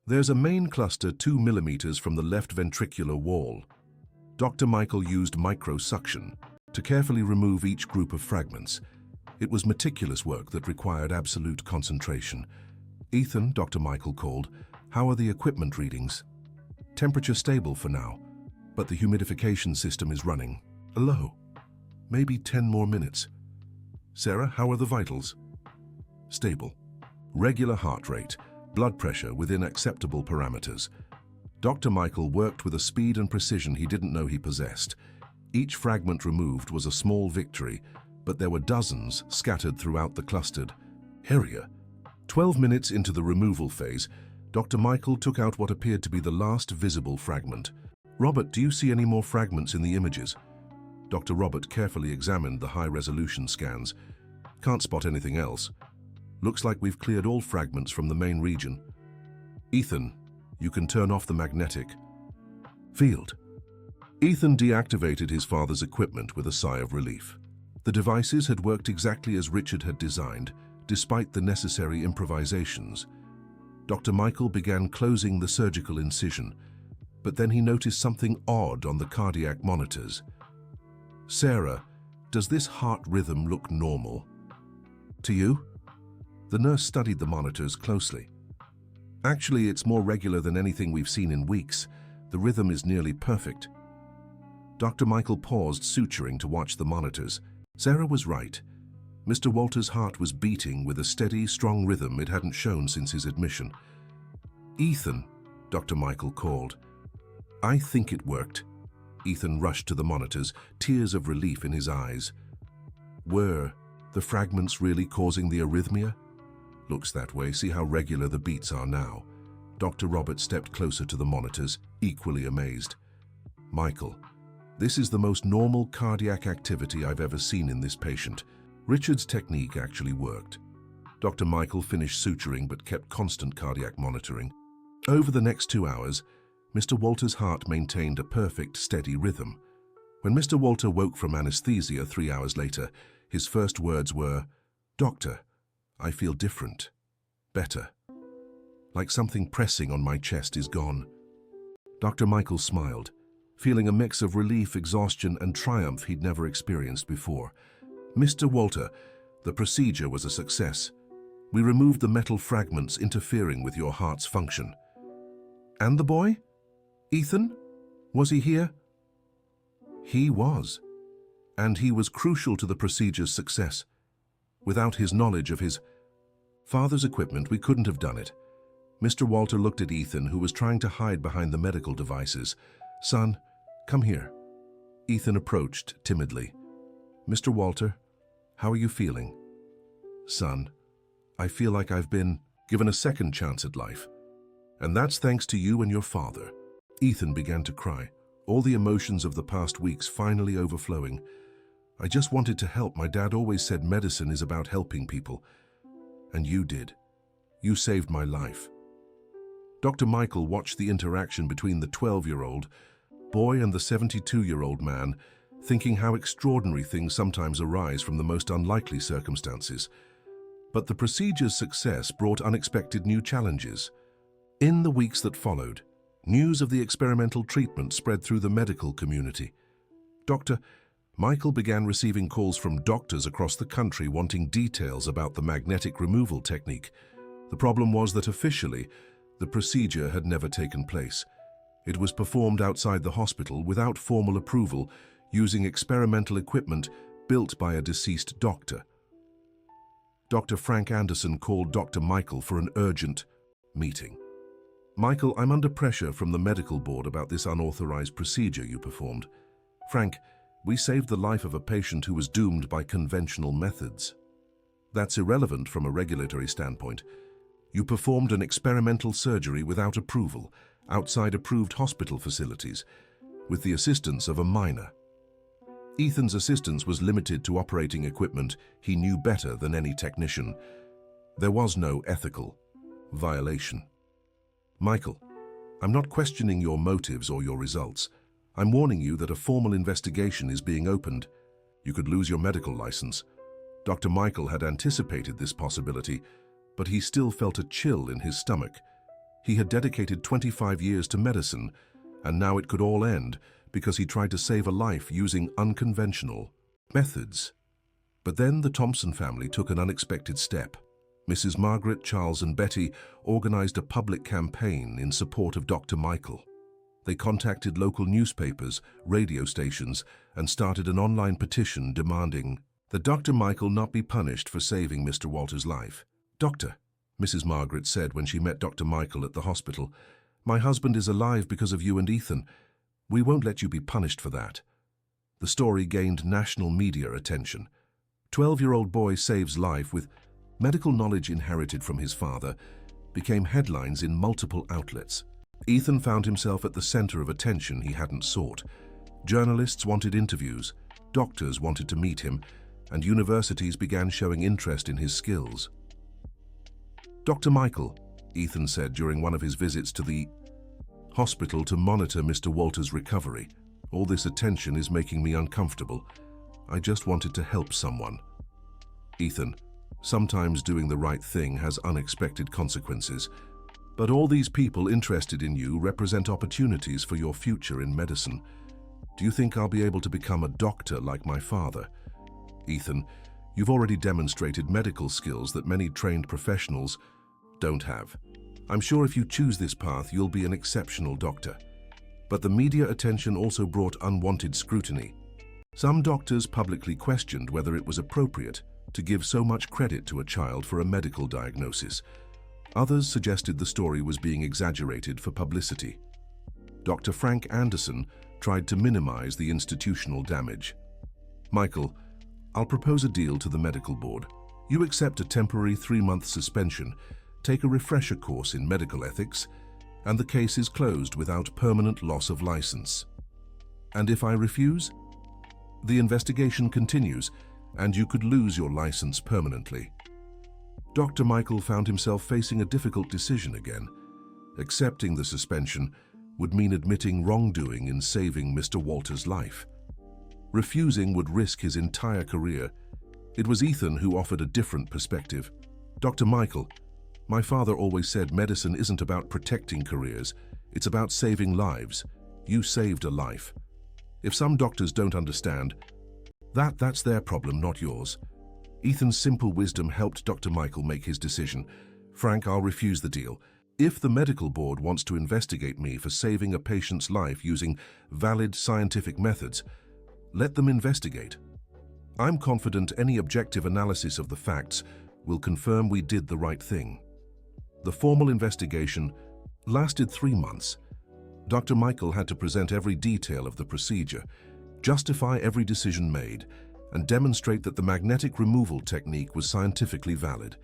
There's a main cluster 2 millimeters from the left ventricular wall." Dr. Michael used microsuction to carefully remove each group of fragments. It was meticulous work that required absolute concentration. "Ethan," Dr. Michael called, "how are the equipment readings?" "Temperature stable for now, but the humidification system is running low. Maybe 10 more minutes." "Sarah, how are the vitals?" "Stable. Regular heart rate, blood pressure within acceptable parameters." Dr. Michael worked with a speed and precision he didn't know he possessed. Each fragment removed was a small victory, but there were dozens scattered throughout the clustered area. 12 minutes into the removal phase, Dr. Michael took out what appeared to be the last visible fragment. "Robert, do you see any more fragments in the images?" Dr. Robert carefully examined the high-resolution scans. "Can't spot anything else. Looks like we've cleared all fragments from the main region." "Ethan, you can turn off the magnetic field." Ethan deactivated his father's equipment with a sigh of relief. The devices had worked exactly as Richard had designed, despite the necessary improvisations. Dr. Michael began closing the surgical incision, but then he noticed something odd on the cardiac monitors. "Sarah, does this heart rhythm look normal to you?" The nurse studied the monitors closely. "Actually, it's more regular than anything we've seen in weeks. The rhythm is nearly perfect." Dr. Michael paused, suturing to watch the monitors. Sarah was right. Mr. Walter's heart was beating with a steady, strong rhythm it hadn't shown since his admission. "Ethan," Dr. Michael called. "I think it worked." Ethan rushed to the monitors, tears of relief in his eyes. "Were the fragments really causing the arrhythmia?" "Looks that way. See how regular the beats are now." Dr. Robert stepped closer to the monitors, equally amazed. "Michael, this is the most normal cardiac activity I've ever seen in this patient. Richard's technique actually worked." Dr. Michael finished suturing but kept constant cardiac monitoring. Over the next 2 hours, Mr. Walter's heart maintained a perfect, steady rhythm. When Mr. Walter woke from anesthesia 3 hours later, his first words were, "Doctor, I feel different. Better. Like something pressing on my chest is gone." Dr. Michael smiled, feeling a mix of relief, exhaustion, and triumph he'd never experienced before. "Mr. Walter, the procedure was a success. We removed the metal fragments interfering with your heart's function." "And the boy? Ethan? Was he here?" "He was. And he was crucial to the procedure's success. Without his knowledge of his father's equipment, we couldn't have done it." Mr. Walter looked at Ethan, who was trying to hide behind the medical devices. "Son, come here." Ethan approached timidly. "Mr. Walter, how are you feeling?" "Son, I feel like I've been given a second chance at life. And that's thanks to you and your father." Ethan began to cry, all the emotions of the past weeks finally overflowing. "I just wanted to help. My dad always said medicine is about helping people. And you did. You saved my life." Dr. Michael watched the interaction between the 12-year-old boy and the 72-year-old man, thinking how extraordinary things sometimes arise from the most unlikely circumstances. But the procedure's success brought unexpected new challenges. In the weeks that followed, news of the experimental treatment spread through the medical community. Dr. Michael began receiving calls from doctors across the country wanting details about the magnetic removal technique. The problem was that officially, the procedure had never taken place. It was performed outside the hospital without formal approval, using experimental equipment built by a deceased doctor. Dr. Frank Anderson called Dr. Michael for an urgent meeting. "Michael, I'm under pressure from the medical board about this unauthorized procedure you performed." "Frank, We saved the life of a patient who was doomed by conventional methods. That's irrelevant from a regulatory standpoint. You performed an experimental surgery without approval, outside approved hospital facilities, with the assistance of a minor. Ethan's assistance was limited to operating equipment he knew better than any technician. There was no ethical violation. Michael, I'm not questioning your motives or your results. I'm warning you that a formal investigation is being opened. You could lose your medical license. Dr. Michael had anticipated this possibility, but he still felt a chill in his stomach. He had dedicated 25 years to medicine, and now it could all end because he tried to save a life using unconventional methods. But then the Thompson family took an unexpected step. Mrs. Margaret, Charles, and Betty organized a public campaign in support of Dr. Michael. They contacted local newspapers, radio stations, and started an online petition demanding that Dr. Michael not be punished for saving Mr. Walter's life. "Doctor," Mrs. Margaret said when she met Dr. Michael at the hospital, "my husband is alive because of you and Ethan. We won't let you be punished for that." The story gained national media attention. 12-year-old boy saves life with medical knowledge inherited from his father became headlines in multiple outlets. Ethan found himself at the center of attention he hadn't sought. Journalists wanted interviews, doctors wanted to meet him, and universities began showing interest in his skills. "Dr. Michael," Ethan said during one of his visits to the hospital to monitor Mr. Walter's recovery, "all this attention is making me uncomfortable. I just wanted to help someone." "Ethan, sometimes doing the right thing has unexpected consequences, but all these people interested in you represent opportunities for your future in medicine. Do you think I'll be able to become a doctor like my father?" "Ethan, you've already demonstrated medical skills that many trained professionals don't have. I'm sure if you choose this path, you'll be an exceptional doctor." But the media attention also brought unwanted scrutiny. Some doctors publicly questioned whether it was appropriate to give so much credit to a child for a medical diagnosis. Others suggested the story was being exaggerated for publicity. Dr. Frank Anderson tried to minimize the institutional damage. "Michael, I'll propose a deal to the medical board. You accept a temporary 3-month suspension, take a refresher course in medical ethics, and the case is closed without permanent loss of license. And if I refuse, the investigation continues, and you could lose your license permanently." Dr. Michael found himself facing a difficult decision again. Accepting the suspension would mean admitting wrongdoing in saving Mr. Walter's life. Refusing would risk his entire career. It was Ethan who offered a different perspective. "Dr. Michael, my father always said medicine isn't about protecting careers, it's about saving lives. You saved a life. If some doctors don't understand, that's their problem, not yours." Ethan's simple wisdom helped Dr. Michael make his decision. "Frank, I'll refuse the deal. If the medical board wants to investigate me for saving a patient's life using valid scientific methods, let them investigate. I'm confident any objective analysis of the facts will confirm we did the right thing." The formal investigation lasted 3 months. Dr. Michael had to present every detail of the procedure, justify every decision made, and demonstrate that the magnetic removal technique was scientifically valid.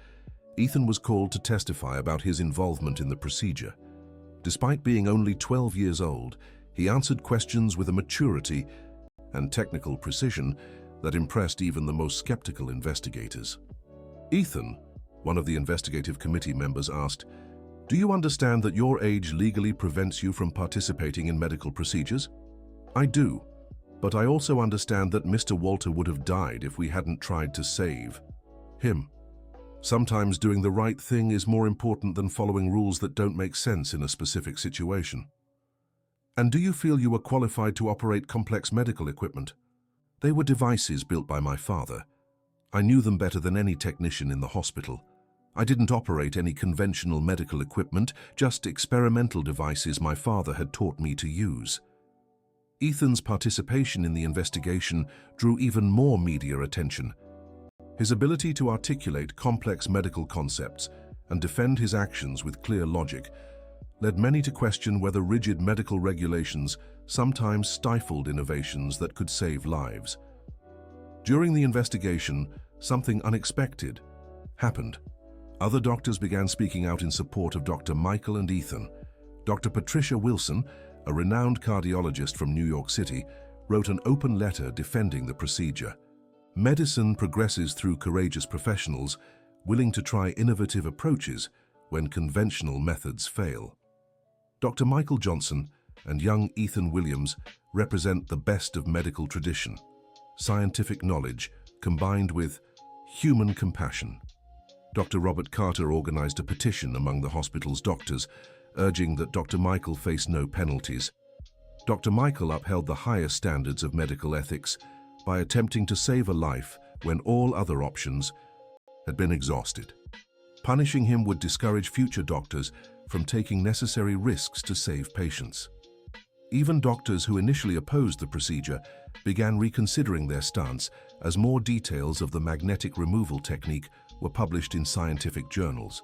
Ethan was called to testify about his involvement in the procedure. Despite being only 12 years old, he answered questions with a maturity and technical precision that impressed even the most skeptical investigators. "Ethan," one of the investigative committee members asked, "do you understand that your age legally prevents you from participating in medical procedures?" "I do, but I also understand that Mr. Walter would have died if we hadn't tried to save him. Sometimes doing the right thing is more important than following rules that don't make sense in a specific situation." "And do you feel you were qualified to operate complex medical equipment?" "They were devices built by my father. I knew them better than any technician in the hospital. I didn't operate any conventional medical equipment, just experimental devices my father had taught me to use." Ethan's participation in the investigation drew even more media attention. His ability to articulate complex medical concepts and defend his actions with clear logic led many to question whether rigid medical regulations sometimes stifled innovations that could save lives. During the investigation, something unexpected happened. Other doctors began speaking out in support of Dr. Michael and Ethan. Dr. Patricia Wilson, a renowned cardiologist from New York City, wrote an open letter defending the procedure. Medicine progresses through courageous professionals willing to try innovative approaches when conventional methods fail. Dr. Michael Johnson and young Ethan Williams represent the best of medical tradition, scientific knowledge combined with human compassion. Dr. Robert Carter organized a petition among the hospital's doctors, urging that Dr. Michael face no penalties. Dr. Michael upheld the highest standards of medical ethics by attempting to save a life when all other options had been exhausted. Punishing him would discourage future doctors from taking necessary risks to save patients. Even doctors who initially opposed the procedure began reconsidering their stance as more details of the magnetic removal technique were published in scientific journals.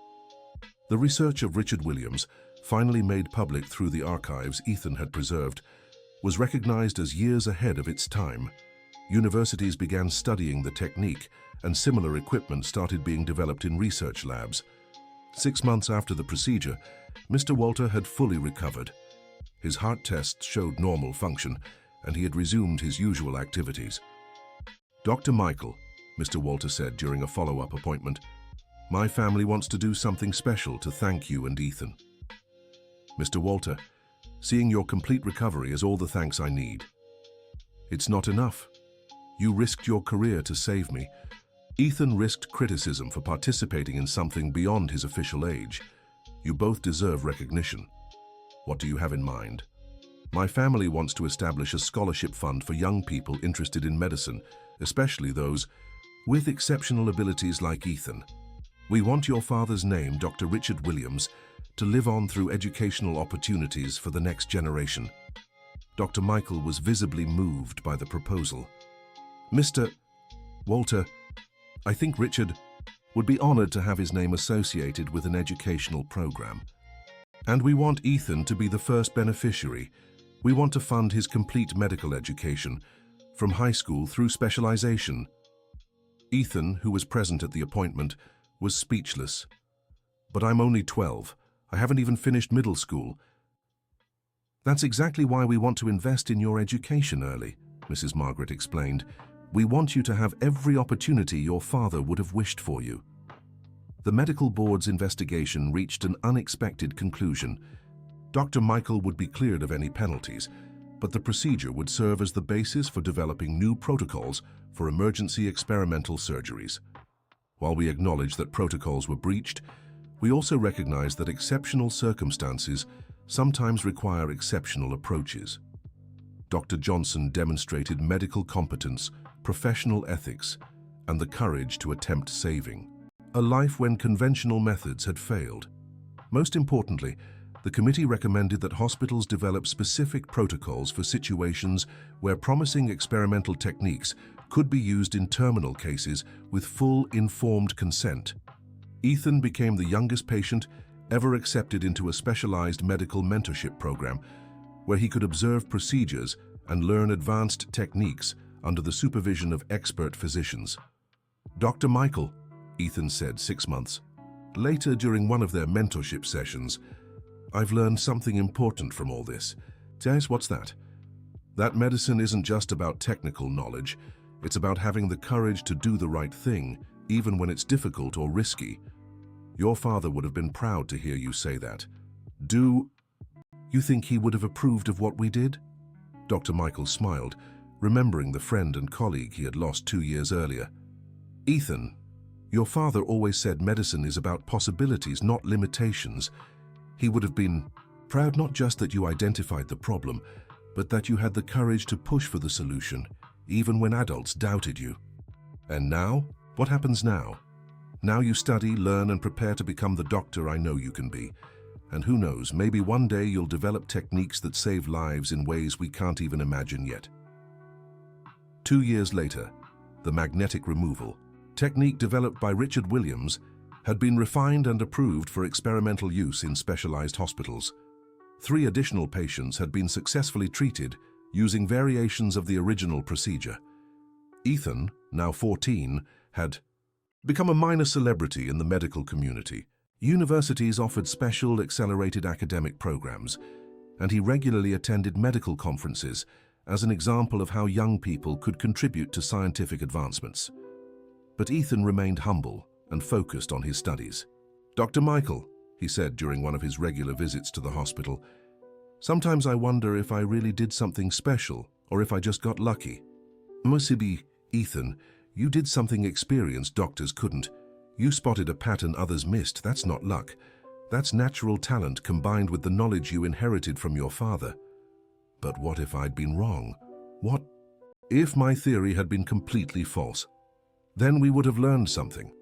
The research of Richard Williams, finally made public through the archives Ethan had preserved, was recognized as years ahead of its time. Universities began studying the technique, and similar equipment started being developed in research labs. 6 months after the procedure, Mr. Walter had fully recovered. His heart tests showed normal function, and he had resumed his usual activities. "Dr. Michael," Mr. Walter said during a follow-up appointment, "my family wants to do something special to thank you and Ethan." "Mr. Walter, seeing your complete recovery is all the thanks I need. It's not enough. You risked your career to save me. Ethan risked criticism for participating in something beyond his official age. You both deserve recognition. What do you have in mind?" "My family wants to establish a scholarship fund for young people interested in medicine, especially those with exceptional abilities like Ethan. We want your father's name, Dr. Richard Williams, to live on through educational opportunities for the next generation." Dr. Michael was visibly moved by the proposal. "Mr. Walter, I think Richard would be honored to have his name associated with an educational program. And we want Ethan to be the first beneficiary. We want to fund his complete medical education, from high school through specialization." Ethan, who was present at the appointment, was speechless. "But I'm only 12. I haven't even finished middle school." "That's exactly why we want to invest in your education early," Mrs. Margaret explained. "We want you to have every opportunity your father would have wished for you." The medical board's investigation reached an unexpected conclusion. Dr. Michael would be cleared of any penalties, but the procedure would serve as the basis for developing new protocols for emergency experimental surgeries. While we acknowledge that protocols were breached, we also recognize that exceptional circumstances sometimes require exceptional approaches. Dr. Johnson demonstrated medical competence, professional ethics, and the courage to attempt saving a life when conventional methods had failed. Most importantly, the committee recommended that hospitals develop specific protocols for situations where promising experimental techniques could be used in terminal cases with full informed consent. Ethan became the youngest patient ever accepted into a specialized medical mentorship program, where he could observe procedures and learn advanced techniques under the supervision of expert physicians. "Dr. Michael," Ethan said 6 months later during one of their mentorship sessions, "I've learned something important from all this." "Yes, what's that?" "That medicine isn't just about technical knowledge. It's about having the courage to do the right thing, even when it's difficult or risky. Your father would have been proud to hear you say that. Do you think he would have approved of what we did?" Dr. Michael smiled, remembering the friend and colleague he had lost 2 years earlier. "Ethan, your father always said medicine is about possibilities, not limitations. He would have been proud not just that you identified the problem, but that you had the courage to push for the solution, even when adults doubted you. And now, what happens now? Now you study, learn, and prepare to become the doctor I know you can be. And who knows, maybe one day you'll develop techniques that save lives in ways we can't even imagine yet." 2 years later, the magnetic removal technique developed by Richard Williams had been refined and approved for experimental use in specialized hospitals. 3 additional patients had been successfully treated using variations of the original procedure. Ethan, now 14, had become a minor celebrity in the medical community. Universities offered special accelerated academic programs, and he regularly attended medical conferences as an example of how young people could contribute to scientific advancements. But Ethan remained humble and focused on his studies. "Dr. Michael," he said during one of his regular visits to the hospital, "sometimes I wonder if I really did something special or if I just got lucky." "Maybe, Ethan, you did something experienced doctors couldn't. You spotted a pattern others missed. That's not luck. That's natural talent combined with the knowledge you inherited from your father." "But what if I'd been wrong? What if my theory had been completely false? Then we would have learned something.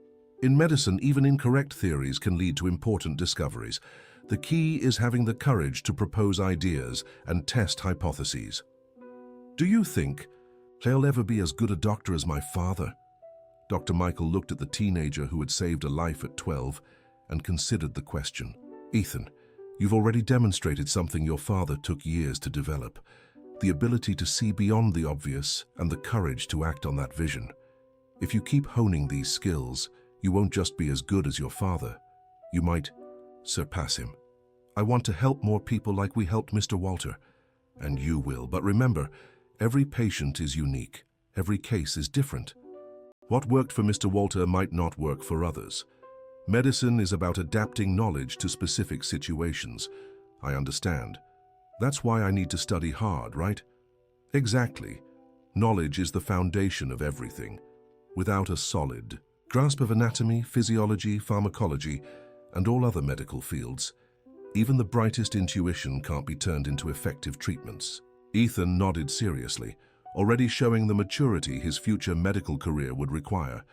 In medicine, even incorrect theories can lead to important discoveries. The key is having the courage to propose ideas and test hypotheses." "Do you think I'll ever be as good a doctor as my father?" Dr. Michael looked at the teenager who had saved a life at 12 and considered the question. "Ethan, you've already demonstrated something your father took years to develop, the ability to see beyond the obvious and the courage to act on that vision. If you keep honing these skills, you won't just be as good as your father, you might surpass him. I want to help more people like we helped Mr. Walter, and you will. But remember, every patient is unique. Every case is different. What worked for Mr. Walter might not work for others. Medicine is about adapting knowledge to specific situations. I understand. That's why I need to study hard, right?" "Exactly. Knowledge is the foundation of everything. Without a solid grasp of anatomy, physiology, pharmacology, and all other medical fields, even the brightest intuition can't be turned into effective treatments." Ethan nodded seriously, already showing the maturity his future medical career would require.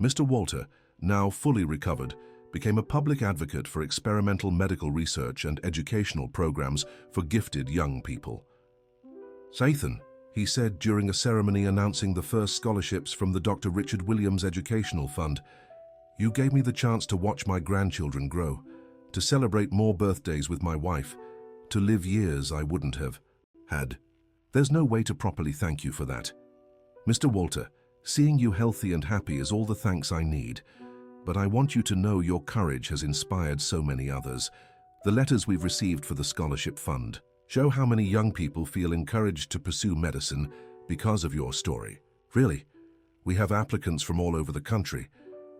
Mr. Walter, now fully recovered, became a public advocate for experimental medical research and educational programs for gifted young people. "Ethan," he said during a ceremony announcing the first scholarships from the Dr. Richard Williams Educational Fund, "you gave me the chance to watch my grandchildren grow, to celebrate more birthdays with my wife, to live years I wouldn't have had. There's no way to properly thank you for that. Mr. Walter, seeing you healthy and happy is all the thanks I need. But I want you to know your courage has inspired so many others. The letters we've received for the scholarship fund show how many young people feel encouraged to pursue medicine because of your story. Really, we have applicants from all over the country.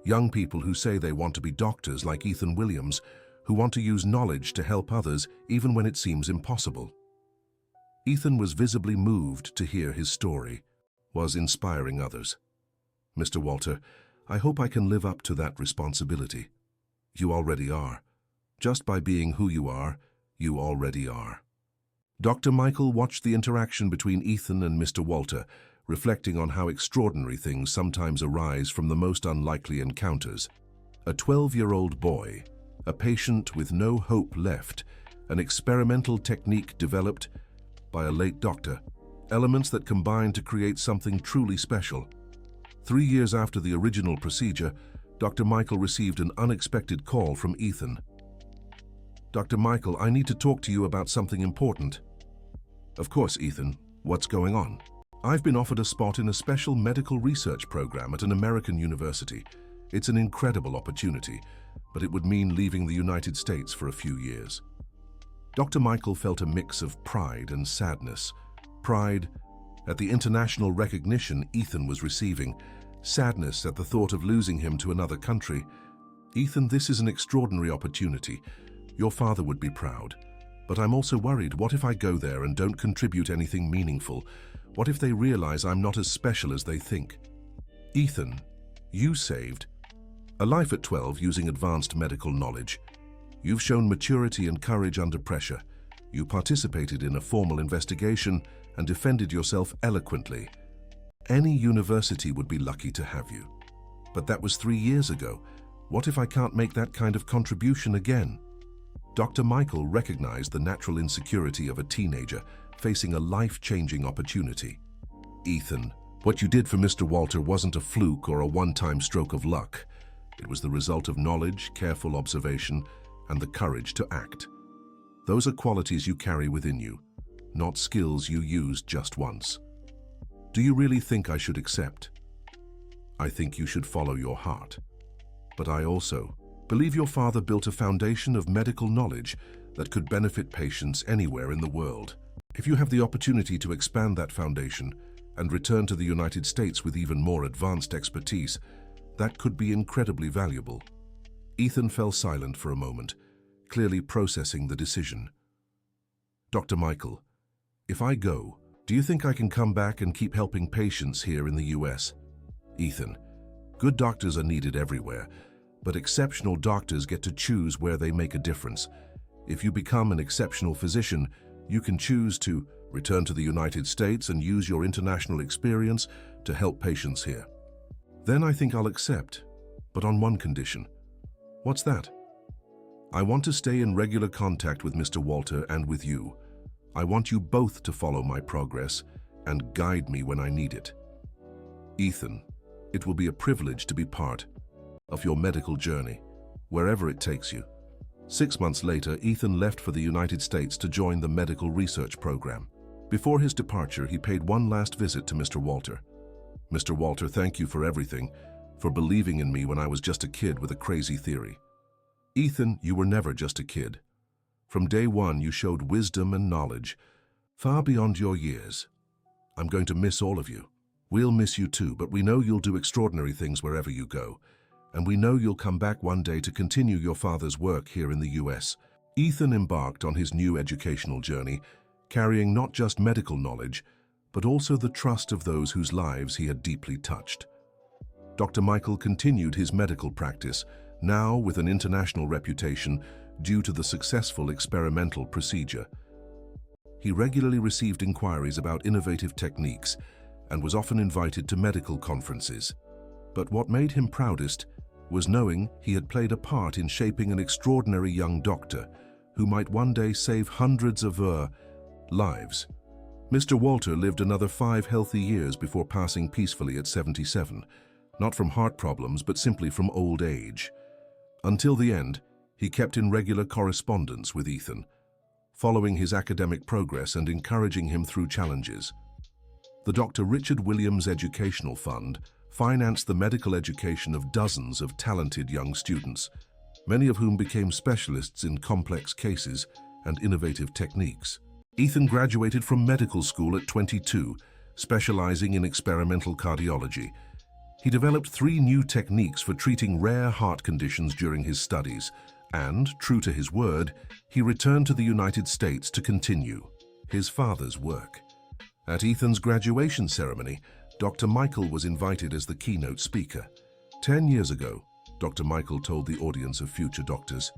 Young people who say they want to be doctors like Ethan Williams, who want to use knowledge to help others even when it seems impossible." Ethan was visibly moved to hear his story, was inspiring others. "Mr. Walter, I hope I can live up to that responsibility." "You already are. Just by being who you already are." Dr. Michael watched the interaction between Ethan and Mr. Walter, reflecting on how extraordinary things sometimes arise from the most unlikely encounters. A 12-year-old boy, a patient with no hope left, an experimental technique developed by a late doctor, elements that combine to create something truly special. 3 years after the original procedure, Dr. Michael received an unexpected call from Ethan. "Dr. Michael, I need to talk to you about something important." "Of course, Ethan. What's going on?" "I've been offered a spot in a special medical research program at an American university. It's an incredible opportunity, but it would mean leaving the United States for a few years." Dr. Michael felt a mix of pride and sadness. Pride at the international recognition Ethan was receiving, sadness at the thought of losing him to another country. "Ethan, this is an extraordinary opportunity. Your father would be proud. But I'm also worried, what if I go there and don't contribute anything meaningful? What if they realize I'm not as special as they think?" "Ethan, you saved a life at 12 using advanced medical knowledge. You've shown maturity and courage under pressure. You participated in a formal investigation and defended yourself eloquently. Any university would be lucky to have you. But that was 3 years ago. What if I can't make that kind of contribution again?" Dr. Michael recognized the natural insecurity of a teenager facing a life-changing opportunity. "Ethan, what you did for Mr. Walter wasn't a fluke or a one-time stroke of luck. It was the result of knowledge, careful observation, and the courage to act. Those are qualities you carry within you, not skills you used just once. Do you really think I should accept? I think you should follow your heart. But I also believe your father built a foundation of medical knowledge that could benefit patients anywhere in the world. If you have the opportunity to expand that foundation and return to the United States with even more advanced expertise, that could be incredibly valuable. Ethan fell silent for a moment, clearly processing the decision. Dr. Michael, if I go, do you think I can come back and keep helping patients here in the US? Ethan, good doctors are needed everywhere, but exceptional doctors get to choose where they make a difference. If you become an exceptional physician, you can choose to return to the United States and use your international experience to help patients here. Then I think I'll accept, but on one condition. What's that? I want to stay in regular contact with Mr. Walter and with you. I want you both to follow my progress and guide me when I need it. Ethan, it will be a privilege to be part of your medical journey, wherever it takes you. 6 months later, Ethan left for the United States to join the medical research program. Before his departure, he paid one last visit to Mr. Walter. Mr. Walter, thank you for everything, for believing in me when I was just a kid with a crazy theory. Ethan, you were never just a kid. From day one, you showed wisdom and knowledge, far beyond your years. I'm going to miss all of you. We'll miss you too, but we know you'll do extraordinary things wherever you go. And we know you'll come back one day to continue your father's work here in the US. Ethan embarked on his new educational journey, carrying not just medical knowledge, but also the trust of those whose lives he had deeply touched. Dr. Michael continued his medical practice, now with an international reputation due to the successful experimental procedure. He regularly received inquiries about innovative techniques and was often invited to medical conferences. But what made him proudest was knowing he had played a part in shaping an extraordinary young doctor who might one day save hundreds of lives. Mr. Walter lived another 5 healthy years before passing peacefully at 77, not from heart problems but simply from old age. Until the end, he kept in regular correspondence with Ethan, following his academic progress and encouraging him through challenges. The Dr. Richard Williams Educational Fund financed the medical education of dozens of talented young students, many of whom became specialists in complex cases and innovative techniques. Ethan graduated from medical school at 22, specializing in experimental cardiology. He developed 3 new techniques for treating rare heart conditions during his studies, and, true to his word, he returned to the United States to continue his father's work. At Ethan's graduation ceremony, Dr. Michael was invited as the keynote speaker. 10 years ago, Dr. Michael told the audience of future doctors,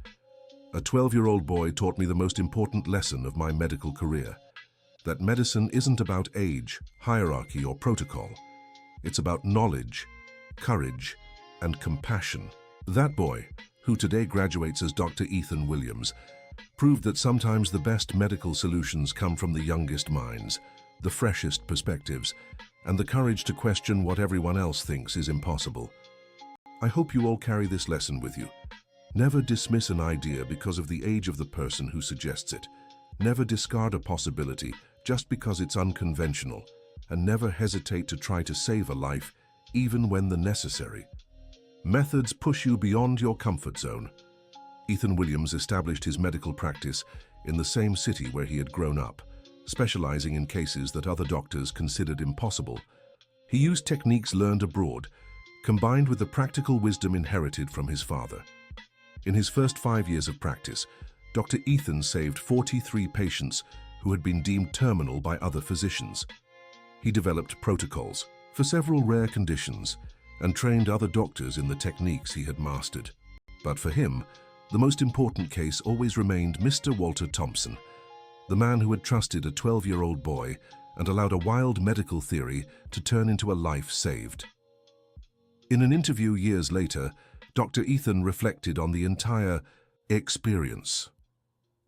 "A 12-year-old boy taught me the most important lesson of my medical career, that medicine isn't about age, hierarchy, or protocol. It's about knowledge, courage, and compassion." That boy, who today graduates as Dr. Ethan Williams, proved that sometimes the best medical solutions come from the youngest minds, the freshest perspectives, and the courage to question what everyone else thinks is impossible. I hope you all carry this lesson with you. Never dismiss an idea because of the age of the person who suggests it. Never discard a possibility just because it's unconventional, and never hesitate to try to save a life, even when the necessary. Methods push you beyond your comfort zone. Ethan Williams established his medical practice in the same city where he had grown up, specializing in cases that other doctors considered impossible. He used techniques learned abroad, combined with the practical wisdom inherited from his father. In his first 5 years of practice, Dr. Ethan saved 43 patients who had been deemed terminal by other physicians. He developed protocols for several rare conditions and trained other doctors in the techniques he had mastered. But for him, the most important case always remained Mr. Walter Thompson, the man who had trusted a 12-year-old boy and allowed a wild medical theory to turn into a life saved. In an interview years later, Dr. Ethan reflected on the entire experience.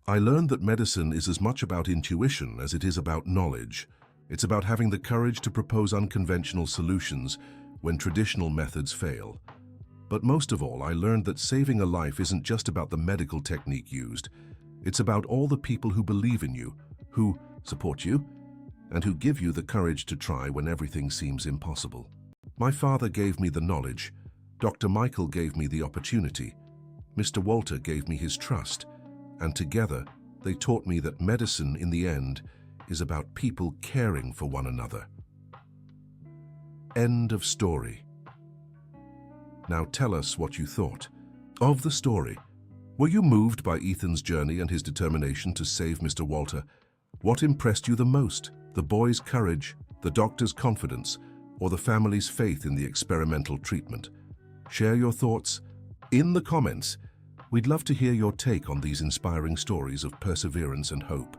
"I learned that medicine is as much about intuition as it is about knowledge. It's about having the courage to propose unconventional solutions when traditional methods fail. But most of all, I learned that saving a life isn't just about the medical technique used. It's about all the people who believe in you, who support you, and who give you the courage to try when everything seems impossible. My father gave me the knowledge, Dr. Michael gave me the opportunity, Mr. Walter gave me his trust, and together they taught me that medicine, in the end, is about people caring for one another. End of story. Now tell us what you thought of the story. Were you moved by Ethan's journey and his determination to save Mr. Walter? What impressed you the most? The boy's courage, the doctor's confidence, or the family's faith in the experimental treatment? Share your thoughts in the comments. We'd love to hear your take on these inspiring stories of perseverance and hope.